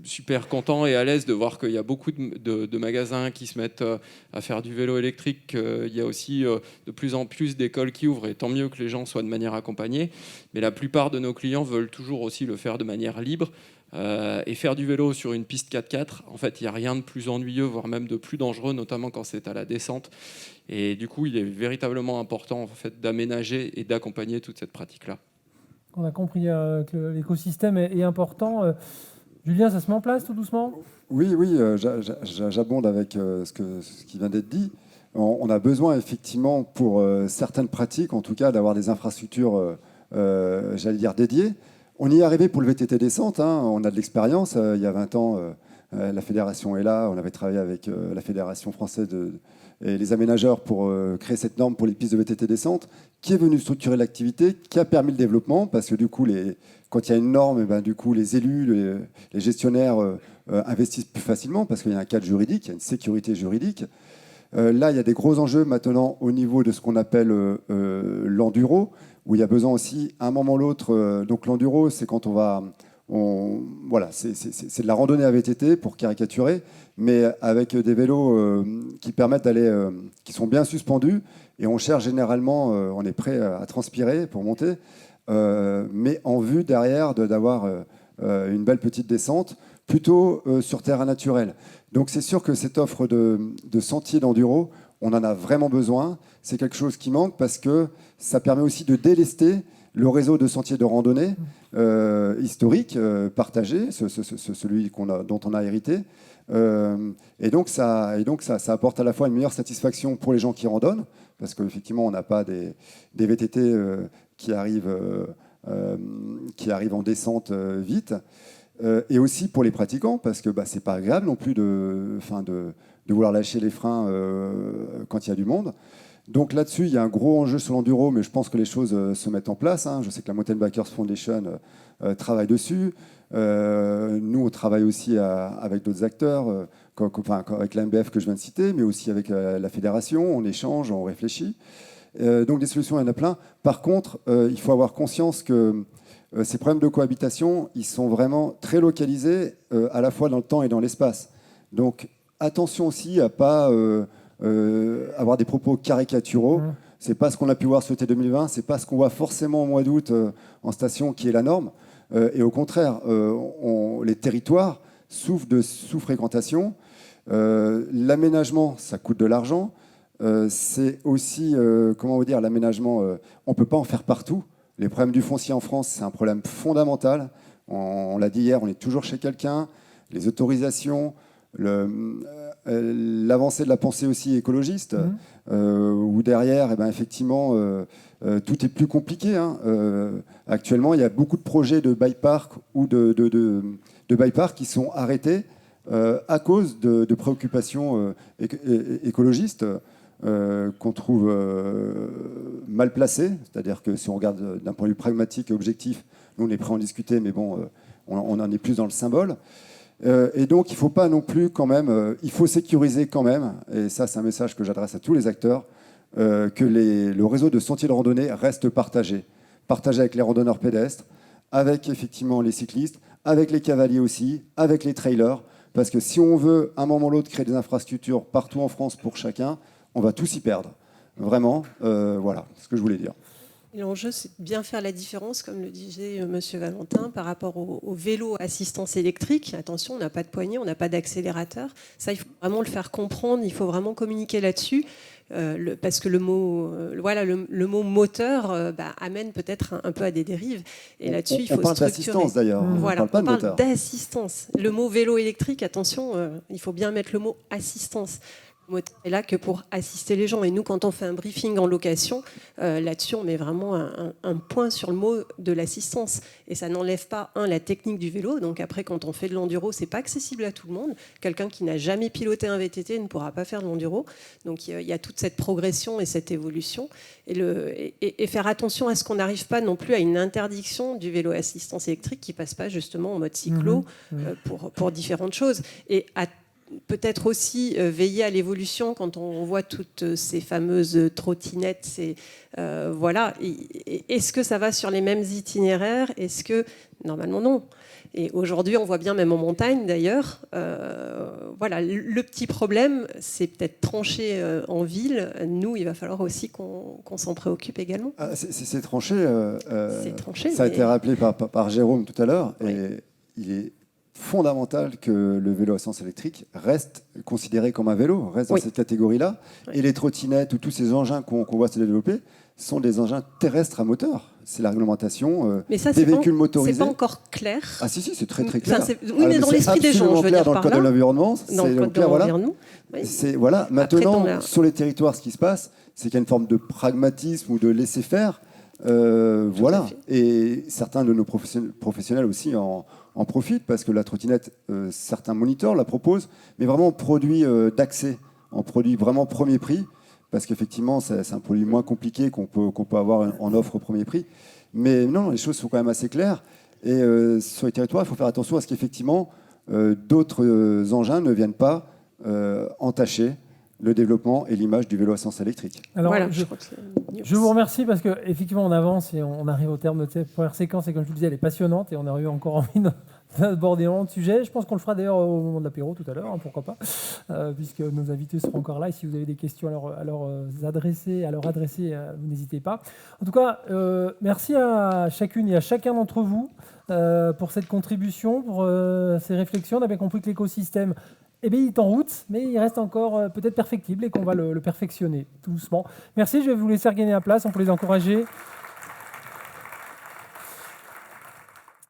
super content et à l'aise de voir qu'il y a beaucoup de magasins qui se mettent à faire du vélo électrique. Il y a aussi de plus en plus d'écoles qui ouvrent, et tant mieux que les gens soient de manière accompagnée. Mais la plupart de nos clients veulent toujours aussi le faire de manière libre. Et faire du vélo sur une piste 4x4, en fait, il n'y a rien de plus ennuyeux, voire même de plus dangereux, notamment quand c'est à la descente. Et du coup, il est véritablement important en fait, d'aménager et d'accompagner toute cette pratique-là. On a compris que l'écosystème est important. Julien, ça se met en place tout doucement? Oui, j'abonde avec ce qui vient d'être dit. On a besoin effectivement pour certaines pratiques, en tout cas, d'avoir des infrastructures, j'allais dire, dédiées. On y est arrivé pour le VTT descente, hein. On a de l'expérience. Il y a 20 ans, la fédération est là. On avait travaillé avec la fédération française et les aménageurs pour créer cette norme pour les pistes de VTT descente, qui est venue structurer l'activité, qui a permis le développement, parce que du coup, quand il y a une norme, du coup, les élus, les gestionnaires investissent plus facilement, parce qu'il y a un cadre juridique, il y a une sécurité juridique. Là, il y a des gros enjeux maintenant au niveau de ce qu'on appelle l'enduro, où il y a besoin aussi, à un moment ou l'autre, donc l'enduro, c'est quand voilà, c'est de la randonnée à VTT, pour caricaturer, mais avec des vélos qui permettent d'aller, qui sont bien suspendus, et on cherche généralement, on est prêt à transpirer pour monter, mais en vue derrière d'avoir une belle petite descente, plutôt sur terrain naturel. Donc c'est sûr que cette offre de sentiers d'enduro, on en a vraiment besoin. C'est quelque chose qui manque parce que ça permet aussi de délester le réseau de sentiers de randonnée historique, partagé, celui dont on a hérité. Et donc ça apporte à la fois une meilleure satisfaction pour les gens qui randonnent, parce qu'effectivement, on n'a pas des VTT qui arrivent en descente vite. Et aussi pour les pratiquants, parce que c'est pas agréable non plus de vouloir lâcher les freins quand il y a du monde. Donc là-dessus, il y a un gros enjeu sur l'enduro, mais je pense que les choses se mettent en place, hein. Je sais que la Mountain Bikers Foundation travaille dessus. Nous, on travaille aussi avec d'autres acteurs, avec l'AMBF que je viens de citer, mais aussi avec la fédération. On échange, on réfléchit. Donc des solutions, il y en a plein. Par contre, il faut avoir conscience que ces problèmes de cohabitation, ils sont vraiment très localisés, à la fois dans le temps et dans l'espace. Donc attention aussi à ne pas avoir des propos caricaturaux. C'est pas ce qu'on a pu voir sur l'été 2020, c'est pas ce qu'on voit forcément au mois d'août en station qui est la norme. Et au contraire, les territoires souffrent de sous-fréquentation. L'aménagement, ça coûte de l'argent. C'est aussi, l'aménagement, on ne peut pas en faire partout. Les problèmes du foncier en France, c'est un problème fondamental. On l'a dit hier, on est toujours chez quelqu'un. Les autorisations, l'avancée de la pensée aussi écologiste, où derrière, effectivement, tout est plus compliqué, hein. Actuellement, il y a beaucoup de projets de bike park ou de bike park qui sont arrêtés à cause de préoccupations écologistes qu'on trouve mal placées. C'est-à-dire que si on regarde d'un point de vue pragmatique et objectif, nous, on est prêt à en discuter, mais bon, on en est plus dans le symbole. Et donc, il ne faut pas non plus quand même, il faut sécuriser quand même, et ça c'est un message que j'adresse à tous les acteurs, que le réseau de sentiers de randonnée reste partagé avec les randonneurs pédestres, avec effectivement les cyclistes, avec les cavaliers aussi, avec les trailers, parce que si on veut, à un moment ou l'autre, créer des infrastructures partout en France pour chacun, on va tous y perdre. Vraiment, voilà ce que je voulais dire. L'enjeu, c'est de bien faire la différence, comme le disait M. Valentin, par rapport au vélo assistance électrique. Attention, on n'a pas de poignée, on n'a pas d'accélérateur. Ça, il faut vraiment le faire comprendre, il faut vraiment communiquer là-dessus. Parce que le mot moteur amène peut-être un peu à des dérives. Et là-dessus, il faut parle d'assistance d'ailleurs. Voilà, on parle d'assistance. Le mot vélo électrique, attention, il faut bien mettre le mot assistance. Le moteur est là que pour assister les gens. Et nous, quand on fait un briefing en location, là-dessus, on met vraiment un point sur le mot de l'assistance. Et ça n'enlève pas, la technique du vélo. Donc après, quand on fait de l'enduro, c'est pas accessible à tout le monde. Quelqu'un qui n'a jamais piloté un VTT ne pourra pas faire de l'enduro. Donc il y a toute cette progression et cette évolution. Et faire attention à ce qu'on n'arrive pas non plus à une interdiction du vélo assistance électrique qui passe pas justement en mode cyclo pour différentes choses. Et peut-être aussi veiller à l'évolution quand on voit toutes ces fameuses trottinettes. Est-ce que ça va sur les mêmes itinéraires? Est-ce que normalement non? Et aujourd'hui, on voit bien, même en montagne d'ailleurs, le petit problème, c'est peut-être tranché en ville. Nous, il va falloir aussi qu'on s'en préoccupe également. C'est tranché. C'est tranché. Ça a été rappelé par Jérôme tout à l'heure. Oui. Et il est fondamental que le vélo à sens électrique reste considéré comme un vélo, reste dans cette catégorie-là. Oui. Et les trottinettes ou tous ces engins qu'on voit se développer sont des engins terrestres à moteur. c'est la réglementation Mais ça, des véhicules c'est motorisés. pas encore clair. Ah si, c'est très très clair. Enfin, oui, mais dans l'esprit des gens, je veux dire dans le par code là. de l'environnement, Dans le code de l'environnement. Oui. Voilà. Maintenant, dans sur les territoires, ce qui se passe, c'est qu'il y a une forme de pragmatisme ou de laisser-faire. Voilà. Et certains de nos professionnels aussi en profitent parce que la trottinette, certains moniteurs la proposent, mais vraiment en produit d'accès, en produit vraiment premier prix, parce qu'effectivement, c'est un produit moins compliqué qu'on peut avoir en offre premier prix. Mais non, les choses sont quand même assez claires. Et sur les territoires, il faut faire attention à ce qu'effectivement, d'autres engins ne viennent pas entacher le développement et l'image du vélo à sens électrique. Alors, Voilà, je vous remercie parce qu'effectivement, on avance et on arrive au terme de cette première séquence. Et comme je vous le disais, elle est passionnante et on a eu encore envie d'aborder un de sujet. Je pense qu'on le fera d'ailleurs au moment de l'apéro tout à l'heure, hein, pourquoi pas, puisque nos invités seront encore là. Et si vous avez des questions à leur adresser, vous n'hésitez pas. En tout cas, merci à chacune et à chacun d'entre vous pour cette contribution, pour ces réflexions. On a bien compris que l'écosystème, il est en route, mais il reste encore peut-être perfectible et qu'on va le perfectionner tout doucement. Merci, je vais vous laisser regagner la place, on peut les encourager.